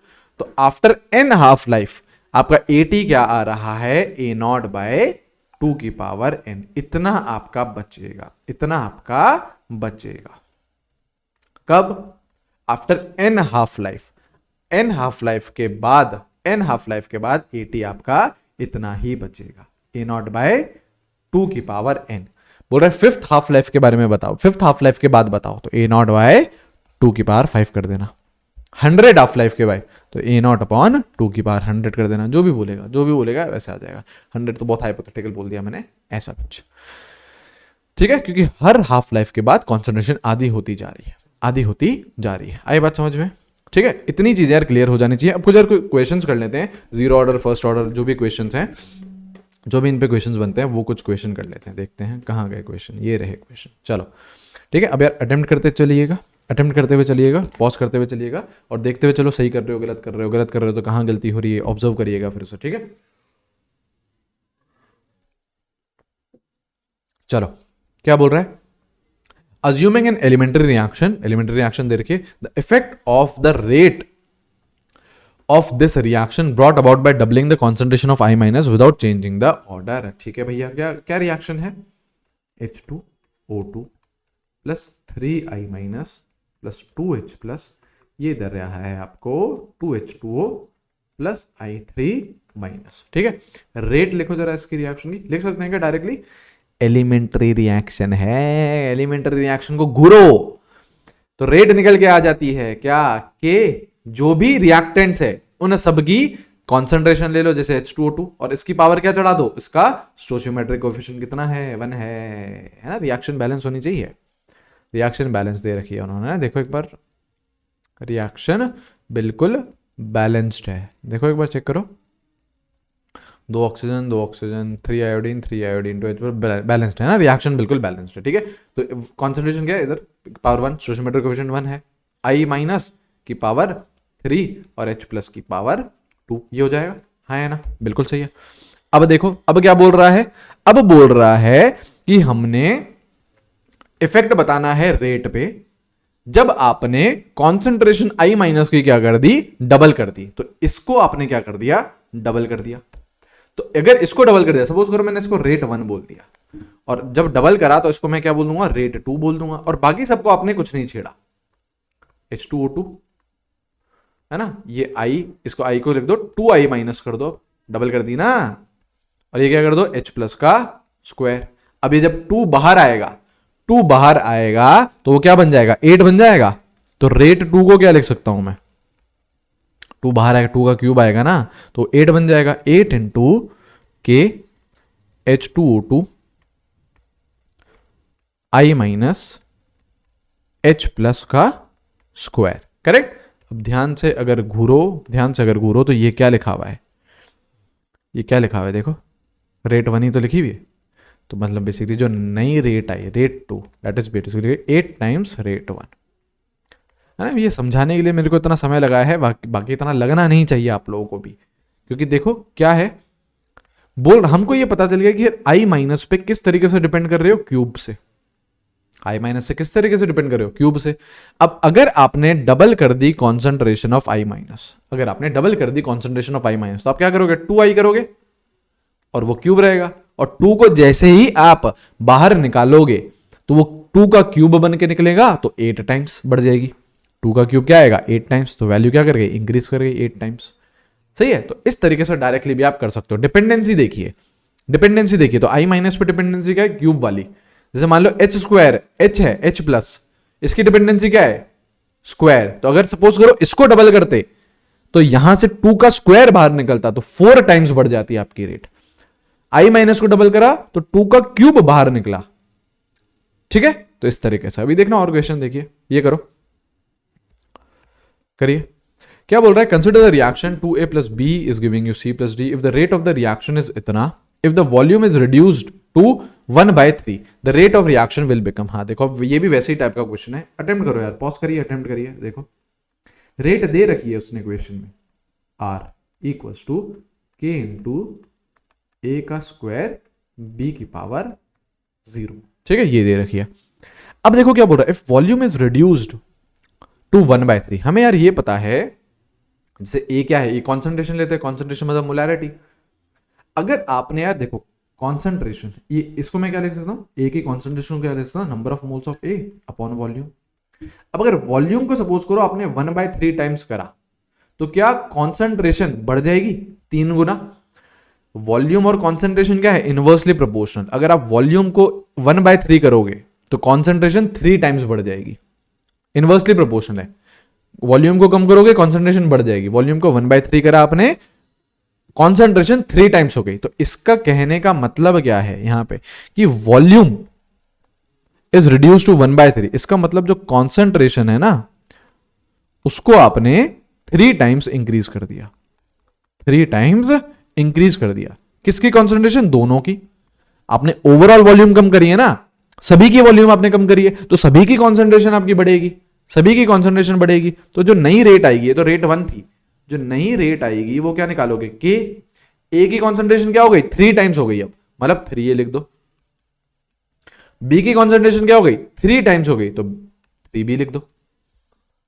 तो आफ्टर n हाफ लाइफ आपका 80 क्या आ रहा है, A0/2 की पावर n, इतना आपका बचेगा, इतना आपका बचेगा। कब, after n half life, n half life के बाद, n हाफ लाइफ के बाद 80 आपका इतना ही बचेगा, A0/2 की पावर n। बोल रहे फिफ्थ हाफ लाइफ के बारे में बताओ, फिफ्थ हाफ लाइफ के बाद बताओ, तो A0/2 की पावर 5 कर देना। 100 हाफ लाइफ के भाई, तो A0/2 की पावर 100 कर देना। जो भी बोलेगा वैसे आ जाएगा। 100 तो बहुत हाइपोथेटिकल बोल दिया मैंने, ऐसा कुछ, ठीक है, क्योंकि हर हाफ लाइफ के बाद कॉन्सेंट्रेशन आधी होती जा रही है, आधी होती जा रही है। आई बात समझ में, ठीक है। इतनी चीजें यार क्लियर हो जानी चाहिए। अब कुछ यार क्वेश्चंस कर लेते हैं, जीरो ऑर्डर, फर्स्ट ऑर्डर, जो भी क्वेश्चंस हैं, जो भी इन पे क्वेश्चंस बनते हैं वो कुछ क्वेश्चन कर लेते हैं, देखते हैं कहाँ गए क्वेश्चन। ये रहे क्वेश्चन, चलो ठीक है। अब यार अटेम्प्ट करते चलिएगा, अटेम्प्ट करते हुए चलिएगा, पॉज करते हुए चलिएगा और देखते हुए चलो, सही कर रहे हो, गलत कर रहे हो, गलत कर रहे हो तो कहाँ गलती हो रही है, ऑब्जर्व करिएगा फिर से, ठीक है। चलो क्या बोल रहा है, assuming an elementary reaction दे रखिए, the effect of the rate of this reaction brought about by doubling the concentration of I- without changing the order। ठीक है भैया, क्या क्या रिएक्शन है, H2 O2 plus 3I minus plus 2H plus ये दे रहा है आपको 2H2O प्लस I3 माइनस। ठीक है, रेट लिखो जरा इसकी रिएक्शन की, लिख सकते हैं क्या डायरेक्टली? एलिमेंट्री रिएक्शन है, एलिमेंट्री रिएक्शन को घूरो तो रेट निकल के आ जाती है क्या? के जो भी रिएक्टेंट्स है उन सब की कॉन्सेंट्रेशन ले लो, जैसे H2O2 और इसकी पावर क्या चढ़ा दो, इसका स्टोइचियोमेट्रिक कोएफिशिएंट कितना है? 1 है ना। रिएक्शन बैलेंस होनी चाहिए, रिएक्शन बैलेंस दे रखी है उन्होंने, देखो एक बार, रिएक्शन बिल्कुल बैलेंस्ड है। देखो एक बार चेक करो, 2 ऑक्सीजन 3 आयोडीन 2 H बैलेंस्ड है ना, रिएक्शन बिल्कुल बैलेंस्ड है। ठीक है, तो कॉन्सेंट्रेशन क्या है इधर? पावर 1, स्टोइचियोमेट्रिक कोएफिशिएंट 1 है, I माइनस की पावर 3 और H प्लस की पावर 2, ये हो जाएगा। हाँ है ना, बिल्कुल सही है। अब देखो, अब क्या बोल रहा है? अब बोल रहा है कि हमने इफेक्ट बताना है रेट पे जब आपने कॉन्सेंट्रेशन I माइनस की क्या कर दी? डबल कर दी। तो इसको आपने क्या कर दिया? डबल कर दिया। तो अगर इसको डबल कर दिया, सपोज करो मैंने इसको रेट 1 बोल दिया, और जब डबल करा तो इसको मैं क्या बोल दूंगा? रेट 2 बोल दूंगा, और बाकी सबको आपने कुछ नहीं छेड़ा। H2O2 है ना, ये I, इसको I को लिख दो 2I माइनस कर दो, डबल कर दी ना, और ये क्या कर दो? H प्लस का स्क्वायर। अब ये जब 2 बाहर आएगा, 2 बाहर आएगा तो वो क्या बन जाएगा? 8 बन जाएगा। तो रेट 2 को क्या लिख सकता हूं मैं? 2 बाहर आएगा, 2 का क्यूब आएगा ना, तो 8 बन जाएगा। 8 इंटू के H2O2 I minus H plus का स्क्वायर। करेक्ट। अब ध्यान से अगर घूरो तो ये क्या लिखा हुआ है? ये क्या लिखा हुआ है? देखो, रेट 1 ही तो लिखी हुई है, तो मतलब बेसिकली जो नई rate I, rate 2, that is basically 8 times rate 1 है ना। ये समझाने के लिए मेरे को इतना समय लगा है, बाकी इतना लगना नहीं चाहिए आप लोगों को भी, क्योंकि देखो क्या है, हमको ये पता चल गया कि I माइनस पे किस तरीके से डिपेंड कर रहे हो? क्यूब से। I माइनस से किस तरीके से डिपेंड कर रहे हो? क्यूब से। अब अगर आपने डबल कर दी कॉन्सेंट्रेशन ऑफ I माइनस, अगर आपने डबल कर दी कॉन्सेंट्रेशन ऑफ I माइनस, तो आप क्या करोगे? 2I करोगे और वो क्यूब रहेगा, और 2 को जैसे ही आप बाहर निकालोगे तो वो 2 का क्यूब बन के निकलेगा, तो 8 टाइम्स बढ़ जाएगी। 2 का क्यूब क्या आएगा? 8 टाइम्स, तो वैल्यू क्या कर गई? इंक्रीज कर गई 8 टाइम्स। सही है, तो इस तरीके से डायरेक्टली भी आप कर सकते हो। डिपेंडेंसी देखिए, तो I माइनस पे डिपेंडेंसी क्या है? क्यूब वाली। जैसे मान लो H स्क्वायर, H है, H प्लस, इसकी डिपेंडेंसी क्या है? स्क्वायर। तो अगर सपोज करो इसको डबल करते तो यहां से 2 का स्क्वायर बाहर निकलता, तो 4 टाइम्स बढ़ जाती है आपकी रेट। I माइनस को डबल करा तो 2 का क्यूब बाहर निकला। ठीक है, तो इस तरीके से। अभी देखना और क्वेश्चन देखिए, ये करो, करिए। क्या बोल रहा है? Consider the reaction 2A plus B is giving you C plus D if the rate of the reaction is इतना, if the volume is reduced to 1/3 the rate of reaction will become. हाँ देखो, ये भी वैसे ही type का question है। Attempt करो यार, पॉज करिए, अटेम्प्ट करिए। देखो रेट दे रखी है उसने क्वेश्चन में, R equals to K into A का स्क्वायर B की पावर 0। ठीक है, ये दे रखी है। अब देखो क्या बोल रहा है, if volume is reduced to 1/3। हमें यार ये पता है, जैसे A क्या है? ये कॉन्सेंट्रेशन लेते हैं, कॉन्सेंट्रेशन मतलब मोलैरिटी। अगर आपने यार देखो कॉन्सेंट्रेशन, ये इसको मैं क्या लिख सकता हूं? A की कॉन्सेंट्रेशन क्या लिख सकता हूं? Number of moles of A upon volume. अब अगर वॉल्यूम को सपोज करो आपने 1/3 टाइम्स करा, तो क्या कॉन्सेंट्रेशन बढ़ जाएगी 3 गुना? वॉल्यूम और कॉन्सेंट्रेशन क्या है? Inversely proportional. अगर आप वॉल्यूम को 1/3 करोगे तो कॉन्सेंट्रेशन 3 टाइम्स बढ़ जाएगी। इनवर्सली प्रोपोर्शनल है। वॉल्यूम को कम करोगे, कॉन्सेंट्रेशन बढ़ जाएगी। वॉल्यूम को 1/3 करा आपने, कॉन्सेंट्रेशन 3 टाइम्स हो गई। तो इसका कहने का मतलब क्या है यहां पे कि वॉल्यूम इज रिड्यूस टू 1/3। इसका मतलब जो कॉन्सेंट्रेशन है ना, उसको आपने 3 टाइम्स इंक्रीज कर दिया। 3 टाइम्स इंक्रीज कर दिया। किसकी कॉन्सेंट्रेशन? दोनों की। आपने ओवरऑल वॉल्यूम कम करी है ना, सभी की वॉल्यूम आपने कम करी है, तो सभी की कॉन्सेंट्रेशन आपकी बढ़ेगी, सभी की कॉन्सेंट्रेशन बढ़ेगी। तो जो नई रेट आएगी, ये तो रेट 1 थी, जो नई रेट आएगी वो क्या निकालोगे? के A की कॉन्सेंट्रेशन क्या हो गई? 3 टाइम्स हो गई। अब मतलब 3A लिख दो। B की कॉन्सेंट्रेशन क्या हो गई? 3 टाइम्स हो गई, तो 3B लिख दो।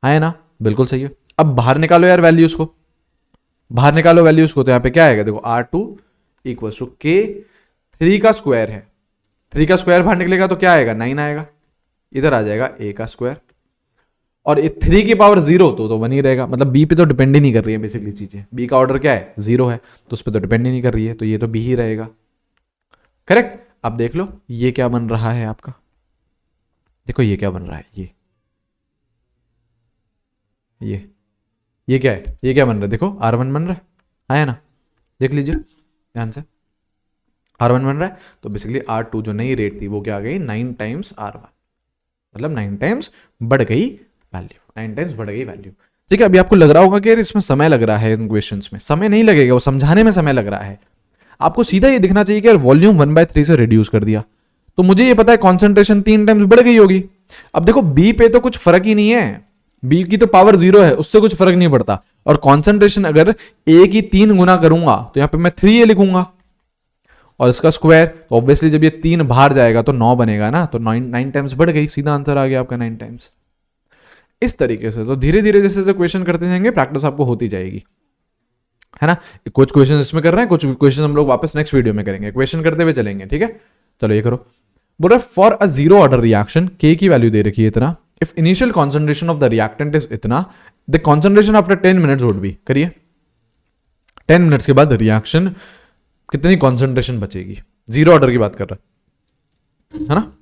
है ना, बिल्कुल सही है। अब बाहर निकालो यार वैल्यूज को, बाहर निकालो वैल्यूज को। तो यहां पे क्या आएगा? देखो R2 इक्वल टू K, 3 का स्क्वायर है, 3 का स्क्वायर बाहर निकलेगा तो क्या आएगा, 9 आएगा, इधर आ जाएगा a का स्क्वायर, और 3 की पावर 0 तो 1 ही रहेगा, मतलब b पे तो डिपेंड ही नहीं कर रही है बेसिकली चीजें, b का ऑर्डर क्या है 0 है, तो उस पर तो डिपेंड ही नहीं कर रही है, तो ये तो b ही रहेगा। करेक्ट। अब देख लो ये क्या बन रहा है आपका, देखो ये क्या बन रहा है, ये क्या है, ये क्या बन रहा है, देखो R1 बन रहा है ना, देख लीजिए ध्यान से, R1 बन रहा है, तो बेसिकली R2 जो नई रेट थी वो क्या आ गई, 9 टाइम्स R1, मतलब 9 टाइम्स बढ़ गई वैल्यू, 9 टाइम्स बढ़ गई वैल्यू। ठीक है, अभी आपको लग रहा होगा कि यार इसमें समय लग रहा है, इन क्वेश्चंस में समय नहीं लगेगा, वो समझाने में समय लग रहा है। आपको सीधा ये दिखना चाहिए कि यार वॉल्यूम 1/3 से रिड्यूस कर दिया, तो मुझे ये पता है कॉन्सेंट्रेशन 3 टाइम्स बढ़ गई होगी। अब देखो बी पे तो कुछ फर्क ही नहीं है, बी की तो पावर 0 है, उससे कुछ फर्क नहीं पड़ता, और कॉन्सेंट्रेशन अगर ए की 3 गुना करूंगा तो यहां पे मैं 3a लिखूंगा, और इसका स्क्वायर, तो ऑब्वियसली जब ये 3 बाहर जाएगा तो 9 बनेगा ना, तो 9 टाइम्स बढ़ गई, सीधा आंसर आ गया आपका 9 टाइम्स। इस तरीके से तो धीरे धीरे जैसे जैसे क्वेश्चन करते जाएंगे प्रैक्टिस आपको होती जाएगी, है ना। कुछ क्वेश्चन इसमें कर रहे हैं, कुछ क्वेश्चन हम लोग वापस नेक्स्ट वीडियो में करेंगे, क्वेश्चन करते हुए चलेंगे, ठीक है। चलो ये करो, बोल रहा है for a zero order reaction K की वैल्यू दे रखी है इतना, if initial concentration of the reactant is इतना, the concentration after 10 minutes would be, करिए 10 मिनट्स के बाद रिएक्शन कितनी कॉन्सेंट्रेशन बचेगी, जीरो ऑर्डर की बात कर रहा है ना।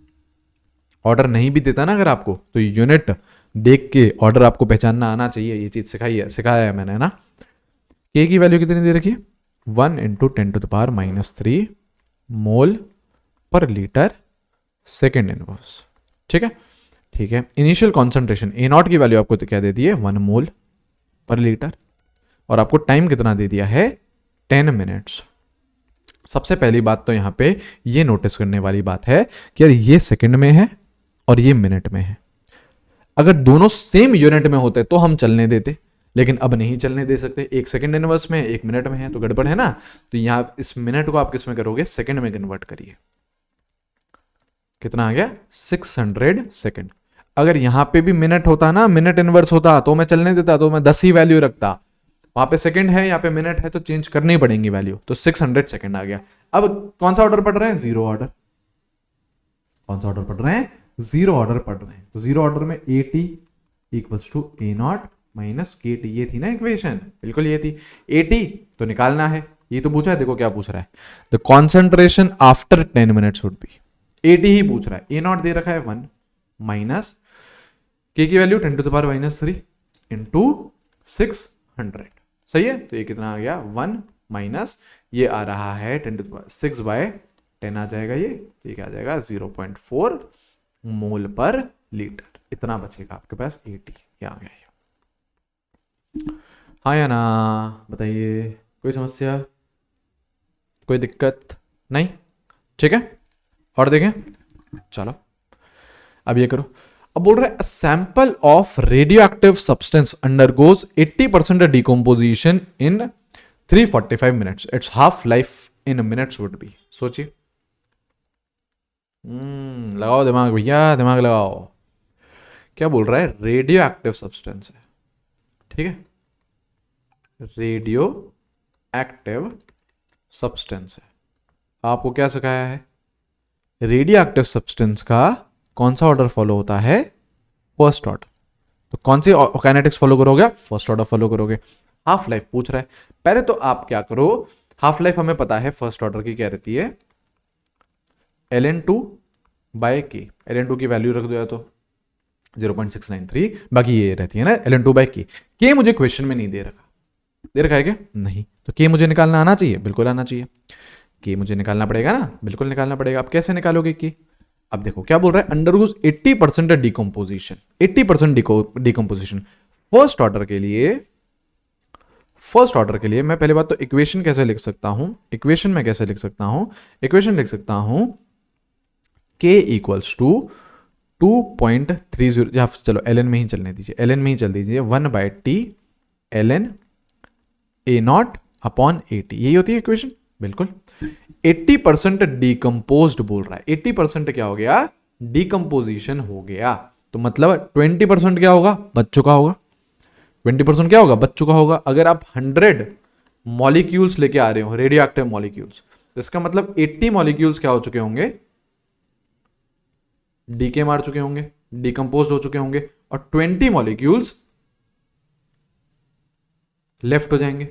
ऑर्डर नहीं भी देता ना अगर आपको, तो यूनिट देख के ऑर्डर आपको पहचानना आना चाहिए, ये चीज सिखाया है मैंने, है ना। के की वैल्यू कितनी दे रखी है, 1 × 10⁻³ मोल पर लीटर सेकेंड इनवर्स, ठीक है। ठीक है, इनिशियल कॉन्सेंट्रेशन A0 की वैल्यू आपको तो क्या दे दी है, 1 मोल पर लीटर, और आपको टाइम कितना दे दिया है, 10 मिनट्स। सबसे पहली बात तो यहां पे ये नोटिस करने वाली बात है कि यार ये सेकंड में है और ये मिनट में है, अगर दोनों सेम यूनिट में होते तो हम चलने देते, लेकिन अब नहीं चलने दे सकते, एक सेकंड इनवर्स में एक मिनट में है, तो गड़बड़ है ना। तो यहां इस मिनट को आप किस में करोगे, सेकंड में कन्वर्ट करिए, कितना आ गया, 600 सेकंड। अगर यहां पे भी मिनट होता ना, मिनट इनवर्स होता तो मैं चलने देता, तो मैं 10 ही वैल्यू रखता, वहां पे सेकंड है, यहाँ पे मिनट है, तो चेंज करनी पड़ेगी वैल्यू, तो 600 सेकंड आ गया। अब कौन सा ऑर्डर पढ़ रहे हैं, जीरो ऑर्डर, कौन सा ऑर्डर पढ़ रहे हैं, जीरो ऑर्डर पढ़ रहे हैं, तो जीरो ऑर्डर में AT = A0 - KT, ये थी ना इक्वेशन, बिल्कुल ये थी। AT तो निकालना है, ये तो पूछा है, देखो क्या पूछ रहा है, the concentration after 10 minutes would B, AT ही पूछ रहा है, A0 दे रखा है 1 माइनस K की वैल्यू 10⁻³ × 600, सही है। तो ये कितना आ गया, 1 माइनस ये आ रहा है 10⁻6/10 आ जाएगा, ये क्या आ जाएगा, 0.4 मोल पर लीटर, इतना बचेगा आपके पास AT, ये आ गया। हाँ या ना, बताइए, कोई समस्या, कोई दिक्कत नहीं, ठीक है। और देखें, चलो अब ये करो, अब बोल रहा है sample of radio active substance undergoes 80% decomposition in 345 minutes, it's half life in minutes would B, सोचिए, लगाओ दिमाग भैया, दिमाग लगाओ। क्या बोल रहा है, रेडियो एक्टिव सब्सटेंस है, ठीक है, रेडियो एक्टिव सब्सटेंस है। आपको क्या सिखाया है, रेडियो एक्टिव सब्सटेंस का कौन सा ऑर्डर फॉलो होता है, फर्स्ट ऑर्डर, तो कौन सी काइनेटिक्स फॉलो करोगे, फर्स्ट ऑर्डर फॉलो करोगे। हाफ लाइफ पूछ रहा है, पहले तो आप क्या करो, हाफ लाइफ हमें पता है फर्स्ट ऑर्डर की क्या रहती है, ln2/k, ln2 की वैल्यू रख दो या तो 0.693, बाकी ये रहती है ना ln2/k। के मुझे क्वेश्चन में नहीं दे रखा है क्या, नहीं, तो के मुझे निकालना आना चाहिए, बिल्कुल आना चाहिए, के मुझे निकालना पड़ेगा ना, बिल्कुल निकालना पड़ेगा। आप कैसे निकालोगे के, अब देखो क्या बोल रहा है, undergoes 80% decomposition, 80% decomposition. First order के लिए मैं पहले बात तो इक्वेशन कैसे लिख सकता हूं, इक्वेशन में कैसे लिख सकता हूं, इक्वेशन लिख सकता हूं k = 2.30, चलो ln में ही चलने दीजिए, ln में ही चल दीजिए, 1/t ln A0/AT, यही होती है इक्वेशन, बिल्कुल। 80% डिकम्पोज्ड बोल रहा है, 80% क्या हो गया, डिकम्पोजिशन हो गया, तो मतलब 20% क्या होगा, बच चुका होगा, 20% क्या होगा, बच चुका होगा। अगर आप 100 मॉलिक्यूल्स लेके आ रहे हो, रेडियो एक्टिव मॉलिक्यूल्स, तो इसका मतलब 80 मॉलिक्यूल्स क्या हो चुके होंगे, डीके मार चुके होंगे, डिकम्पोज हो चुके होंगे, और 20 मॉलिक्यूल्स लेफ्ट हो जाएंगे।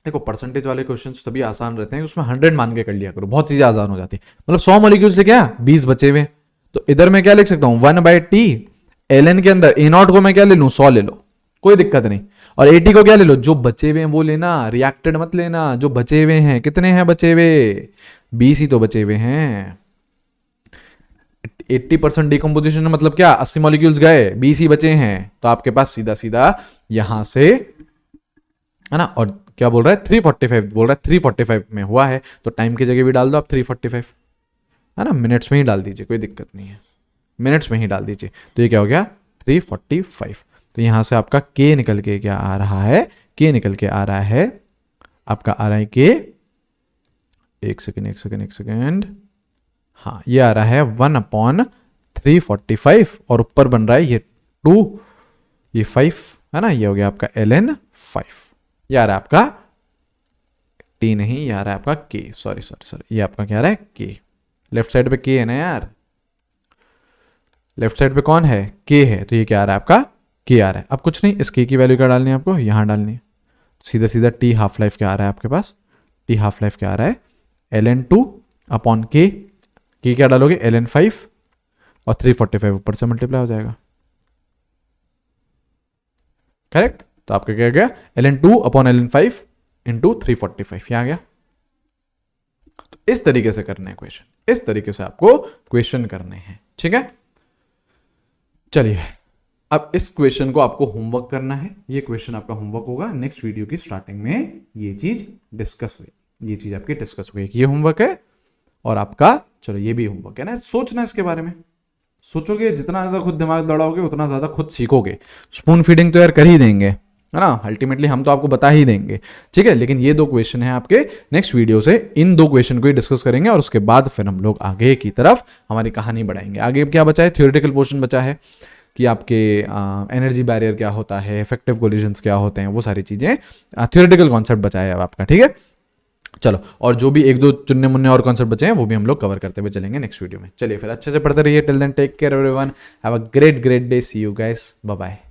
देखो परसेंटेज वाले क्वेश्चंस तभी आसान रहते हैं, उसमें 100 मान के कर लिया करो, बहुत चीजें आसान हो जाती है। मतलब 100 मॉलिक्यूल्स से क्या 20 बचे हुए, तो इधर मैं क्या लिख सकता हूं 1/t, ln के अंदर a0 को मैं क्या ले लूं 100 ले लो, कोई दिक्कत नहीं, और 80 को क्या ले लो, जो बचे हुए हैं वो लेना, रिएक्टेड मत लेना, जो बचे हुए हैं। कितने हैं बचे हुए, 20 ही तो बचे हुए हैं। 80% डिकम्पोजिशन मतलब क्या, 80 मॉलिक्यूल्स गए, 20 ही बचे हैं, तो आपके पास सीधा सीधा यहां से है ना। और क्या बोल रहा है 345 बोल रहा है, 345 में हुआ है, तो टाइम की जगह भी डाल दो आप 345, है ना, मिनट्स में ही डाल दीजिए, कोई दिक्कत नहीं है, मिनट्स में ही डाल दीजिए। तो ये क्या हो गया 345। तो यहां से आपका के निकल के क्या आ रहा है, के निकल के आ रहा है आपका, आ रहा है के, एक सेकेंड, हाँ ये आ रहा है 1/345, और ऊपर बन रहा है ये 2, ये 5, है ना, ये हो गया आपका ln 5। ये आ रहा है आपका टी नहीं, ये आ रहा है आपका के, सॉरी, ये आपका क्या आ रहा है के। लेफ्ट साइड पे के है ना यार, लेफ्ट साइड पे कौन है, के है, तो ये क्या आ रहा है आपका के आ रहा है। अब कुछ नहीं, इस के की वैल्यू क्या डालनी है आपको, यहां डालनी है, सीधा सीधा टी हाफ लाइफ क्या आ रहा है आपके पास, टी हाफ लाइफ क्या आ रहा है ln 2 अपॉन के क्या डालोगे ln 5, और 345 ऊपर से मल्टीप्लाई हो जाएगा, करेक्ट। तो आपका क्या गया ln 2 अपॉन ln 5 इंटू 345, यहां आ गया। तो इस तरीके से करने हैं क्वेश्चन, इस तरीके से आपको क्वेश्चन करने हैं, ठीक है। चलिए अब इस क्वेश्चन को आपको होमवर्क करना है, ये क्वेश्चन आपका होमवर्क होगा, नेक्स्ट वीडियो की स्टार्टिंग में ये चीज डिस्कस हुई, ये चीज आपकी डिस्कस हुई, ये होमवर्क है। और आपका चलो ये भी होमवर्क है ना, सोचना इसके बारे में, सोचोगे जितना ज्यादा खुद दिमाग दौड़ाओगे उतना ज्यादा खुद सीखोगे। स्पून फीडिंग तो यार कर ही देंगे, है ना, अल्टीमेटली हम तो आपको बता ही देंगे, ठीक है। लेकिन ये 2 क्वेश्चन है आपके, नेक्स्ट वीडियो से इन 2 क्वेश्चन को ही डिस्कस करेंगे, और उसके बाद फिर हम लोग आगे की तरफ हमारी कहानी बढ़ाएंगे। आगे क्या बचा है, थ्योरेटिकल पोर्शन बचा है कि आपके एनर्जी बैरियर क्या होता है, इफेक्टिव कोलिजन्स क्या होते हैं, वो सारी चीजें थ्योरेटिकल कॉन्सेप्ट बचा है अब आपका, ठीक है। चलो, और जो भी 1-2 चुन्ने मुन्ने और कॉन्सेप्ट बचे हैं वो भी हम लोग कवर करते हुए चलेंगे नेक्स्ट वीडियो में। चलिए फिर अच्छे से पढ़ते रहिए, till then take care everyone, have a great day, see you guys, bye bye.